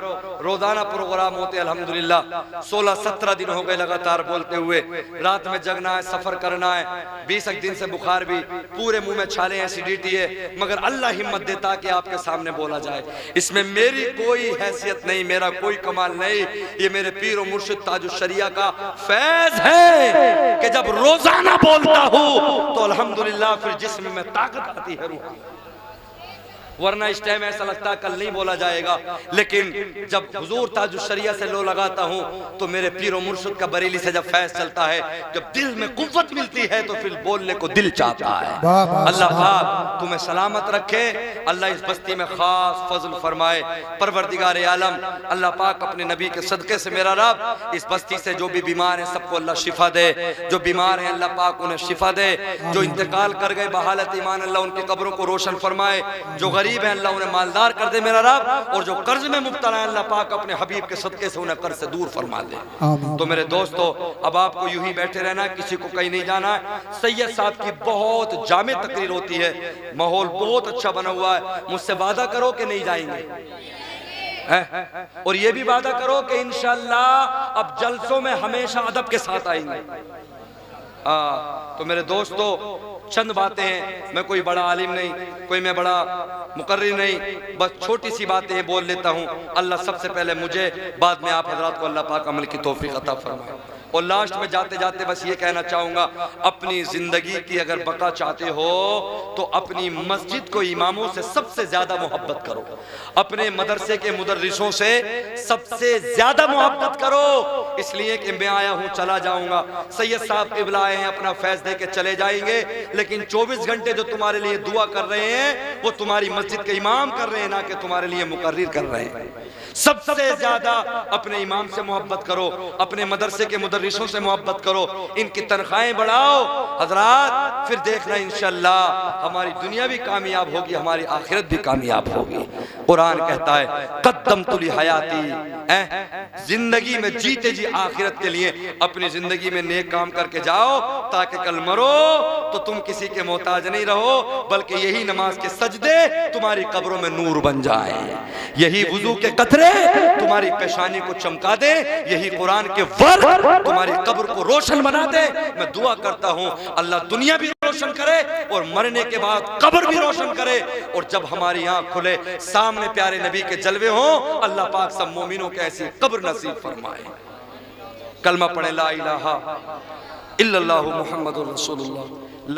रोजाना प्रोग्राम होते अल्हम्दुलिल्लाह, 16-17 दिन हो गए लगातार बोलते हुए, रात में जगना है, सफर करना है, 20 दिन से बुखार भी, पूरे मुंह में छाले, एसिडिटी है, मगर अल्लाह हिम्मत देता कि आपके सामने बोला जाए। इसमें मेरी कोई हैसियत नहीं, मेरा कोई कमाल नहीं, ये मेरे पीर और मुर्शिद ताजुश शरिया का फैज है कि जब रोजाना बोलता हूँ तो अल्हम्दुलिल्लाह फिर जिस्म में ताकत आती है। वरना इस टाइम ऐसा लगता है कल नहीं बोला जाएगा, लेकिन जब हुजूर ताजुश्शरिया से लो लगाता हूँ तो मेरे पीर और मुर्शिद का बरेली से जब फैज चलता है, जब दिल में कुव्वत मिलती है तो फिर बोलने को दिल चाहता है। अल्लाह पाक तुम्हें सलामत रखे, अल्लाह इस बस्ती में खास फजल फरमाए। परवरदिगार आलम अल्लाह पाक अपने नबी के सदके से मेरा रब इस बस्ती से जो भी बीमार है सबको अल्लाह शिफा दे, जो बीमार है अल्लाह पाक उन्हें शिफा दे, जो इंतकाल कर गए बहालत ईमान अल्लाह उनकी कब्रों को रोशन फरमाए, जो गरीब है अल्लाह उन्हें मालदार कर दे मेरा रब, और जो कर्ज में मुब्तला है अल्लाह पाक अपने हबीब के सदके से उन्हें कर्ज से दूर फरमा दे। तो मेरे दोस्तों अब आपको यूं ही बैठे रहना, किसी को कहीं नहीं जाना है। सैयद साहब की बहुत जामे तकरीर होती है, माहौल बहुत अच्छा बना हुआ है, मुझसे वादा करो कि नहीं जाएंगे और ये भी वादा करो कि इंशाअल्लाह अब जलसों में हमेशा अदब के साथ आएंगे। तो मेरे दोस्तों चंद बातें हैं, मैं कोई बड़ा आलिम नहीं, कोई मैं बड़ा मुकर्रिर नहीं, बस छोटी सी बातें बोल लेता हूँ। अल्लाह सबसे पहले मुझे, बाद में आप हजरात को अल्लाह पाक अमल की तौफीक अता फरमाए। और लास्ट में जाते जाते बस ये कहना चाहूँगा, अपनी ज़िंदगी की अगर बका चाहते हो तो अपनी मस्जिद को इमामों से सबसे ज़्यादा मोहब्बत करो, अपने मदरसे के मुदर्रिसों से सबसे ज़्यादा मोहब्बत करो, इसलिए कि मैं आया हूँ चला जाऊँगा। सैयद साहब क़िबला आए हैं, अपना फैज़ दे के चले जाएंगे, लेकिन 24 घंटे जो तुम्हारे लिए दुआ कर रहे हैं वो तुम्हारी मस्जिद के इमाम कर रहे हैं, ना कि तुम्हारे लिए मुकर्रिर कर रहे हैं। सबसे ज्यादा अपने इमाम से मोहब्बत करो, अपने मदरसे के मुदर्रिसों से मोहब्बत करो, इनकी तनख्वाहें बढ़ाओ हजरात, फिर देखना इंशाअल्लाह हमारी दुनिया भी कामयाब होगी, हमारी आखिरत भी कामयाब होगी। कुरान कहता है कद्दम तुली हयाती, जिंदगी में जीते जी आखिरत के लिए अपनी जिंदगी में नेक काम करके जाओ, ताकि कल मरो तो तुम किसी के मोहताज नहीं रहो, बल्कि यही नमाज के सजदे तुम्हारी कब्रों में नूर बन जाए, यही वुजू के कतरे तुम्हारी पेशानी को चमका दे, यही कुरान के वर्क तुम्हारी कब्र को रोशन बना दे। मैं दुआ करता हूँ अल्लाह दुनिया भी रोशन करे और मरने के बाद कब्र भी रोशन करे, और जब हमारी आंख खुले सामने प्यारे नबी के जलवे हों, अल्लाह पाक सब मोमिनों के ऐसी कब्र नसीब फरमाए। कलमा पढ़े ला इलाहा इल्लल्लाहु मुहम्मदुर रसूलुल्लाह।